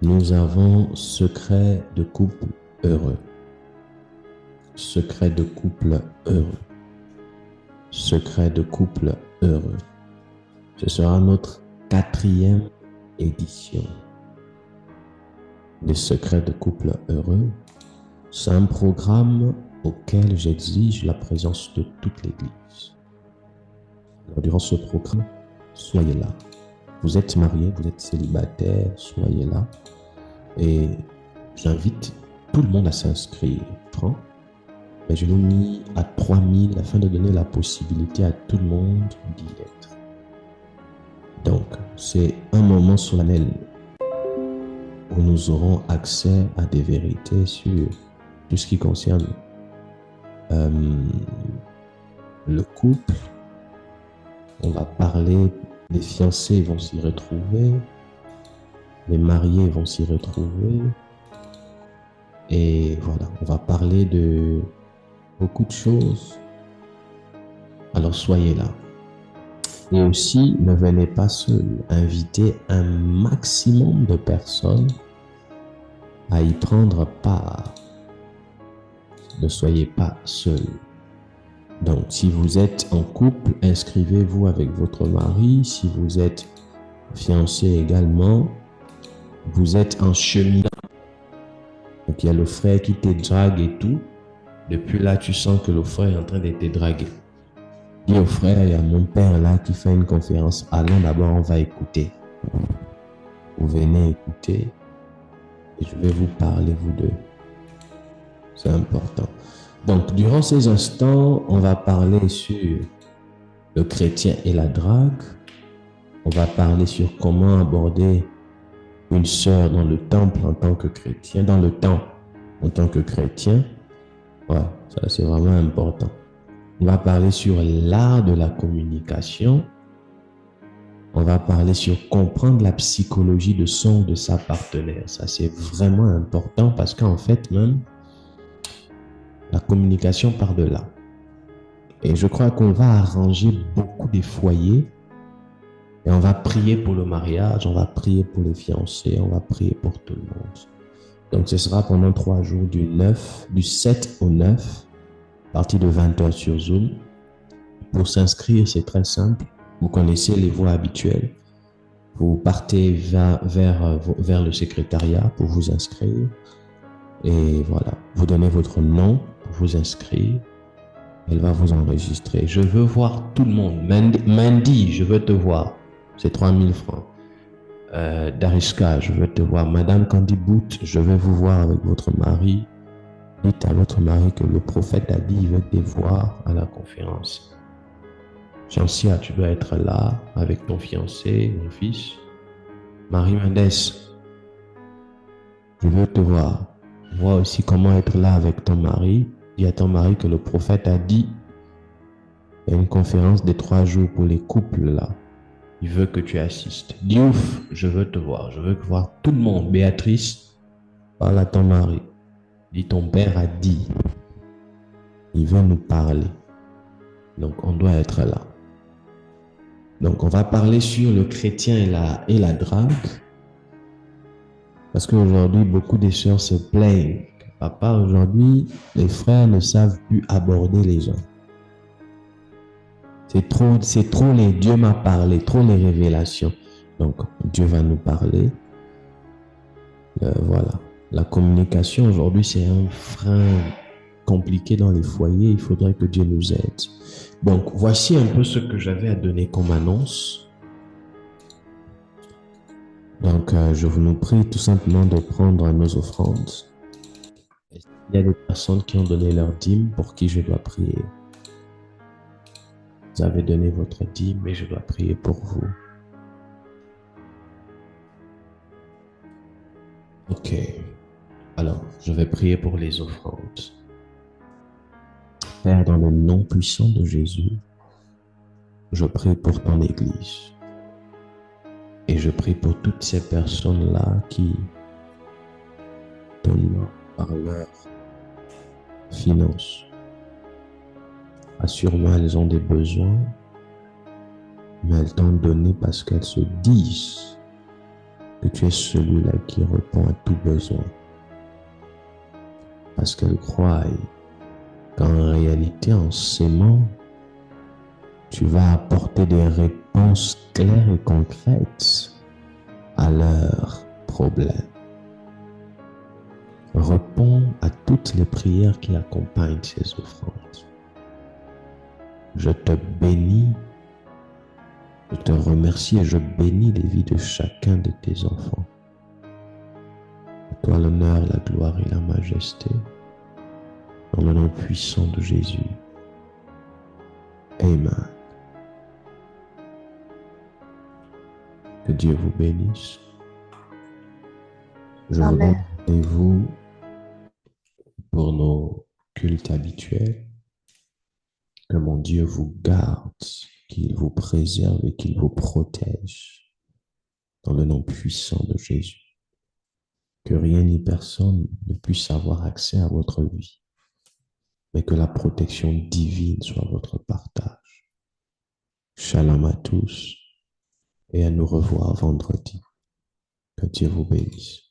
nous avons secret de couple heureux. Secret de couple heureux. Secret de couple heureux. Ce sera notre 4e édition. Les secrets de couple heureux, c'est un programme auquel j'exige la présence de toute l'Église. Alors, durant ce programme, soyez là. Vous êtes marié, vous êtes célibataire, soyez là. Et j'invite tout le monde à s'inscrire. Mais je l'ai mis à 3000 afin de donner la possibilité à tout le monde d'y être. Donc, c'est un moment solennel où nous aurons accès à des vérités sur tout ce qui concerne le couple. On va parler, les fiancés vont s'y retrouver, les mariés vont s'y retrouver. Et voilà, on va parler de beaucoup de choses. Alors soyez là. Et aussi, ne venez pas seul. Invitez un maximum de personnes à y prendre part. Ne soyez pas seul. Donc, si vous êtes en couple, inscrivez-vous avec votre mari. Si vous êtes fiancé également, vous êtes en cheminant. Donc, il y a le frère qui te drague et tout. Depuis là, tu sens que le frère est en train de te draguer. Dis au frère, il y a mon père là qui fait une conférence. Allons d'abord, on va écouter. Vous venez écouter et je vais vous parler, vous deux. C'est important. Donc, durant ces instants, on va parler sur le chrétien et la drague. On va parler sur comment aborder une sœur dans le temple en tant que chrétien, dans le temps en tant que chrétien. Ouais, ça c'est vraiment important. On va parler sur l'art de la communication. On va parler sur comprendre la psychologie de son de sa partenaire. Ça, c'est vraiment important parce qu'en fait, même, la communication part de là. Et je crois qu'on va arranger beaucoup des foyers et on va prier pour le mariage, on va prier pour les fiancés, on va prier pour tout le monde. Donc, ce sera pendant 3 jours du 7 au 9, à partir de 20h sur Zoom. Pour s'inscrire, c'est très simple. Vous connaissez les voies habituelles. Vous partez vers le secrétariat pour vous inscrire. Et voilà, vous donnez votre nom pour vous inscrire. Elle va vous enregistrer. Je veux voir tout le monde. Mandy, je veux te voir. C'est 3000 francs. Dariska, je veux te voir. Madame Candy Boot, je vais vous voir avec votre mari. Dites à votre mari que le prophète a dit qu'il veut te voir à la conférence. Chansia, tu dois être là avec ton fiancé, mon fils. Marie Mendes, je veux te voir. Vois aussi comment être là avec ton mari. Dis à ton mari que le prophète a dit il y a une conférence de 3 jours pour les couples là. Il veut que tu assistes. Diouf, je veux te voir. Je veux voir tout le monde. Béatrice, parle à ton mari. Dis ton père a dit. Il veut nous parler. Donc on doit être là. Donc on va parler sur le chrétien et la drague. Parce qu'aujourd'hui, beaucoup de sœurs se plaignent. Papa, aujourd'hui, les frères ne savent plus aborder les gens. C'est trop les Dieu m'a parlé, trop les révélations. Donc, Dieu va nous parler. Voilà. La communication aujourd'hui, c'est un frein compliqué dans les foyers. Il faudrait que Dieu nous aide. Donc, voici un peu ce que j'avais à donner comme annonce. Donc, je vous nous prie tout simplement de prendre nos offrandes. Il y a des personnes qui ont donné leur dîme pour qui je dois prier. vous avez donné votre dîme, mais je dois prier pour vous. Ok. Alors, je vais prier pour les offrandes. Père, dans le nom puissant de Jésus, je prie pour ton Église. Et je prie pour toutes ces personnes-là qui donnent par leurs finances. Assurément, elles ont des besoins, mais elles t'ont donné parce qu'elles se disent que tu es celui-là qui répond à tout besoin. Parce qu'elles croient qu'en réalité, en s'aimant, tu vas apporter des réponses claires et concrètes à leurs problèmes. Réponds à toutes les prières qui accompagnent ces offrandes. Je te bénis, je te remercie et je bénis les vies de chacun de tes enfants. À toi l'honneur, la gloire et la majesté, dans le nom puissant de Jésus. Amen. Que Dieu vous bénisse. Je vous donne rendez-vous pour nos cultes habituels. Que mon Dieu vous garde, qu'il vous préserve et qu'il vous protège dans le nom puissant de Jésus. Que rien ni personne ne puisse avoir accès à votre vie, mais que la protection divine soit votre partage. Shalom à tous et à nous revoir vendredi. Que Dieu vous bénisse.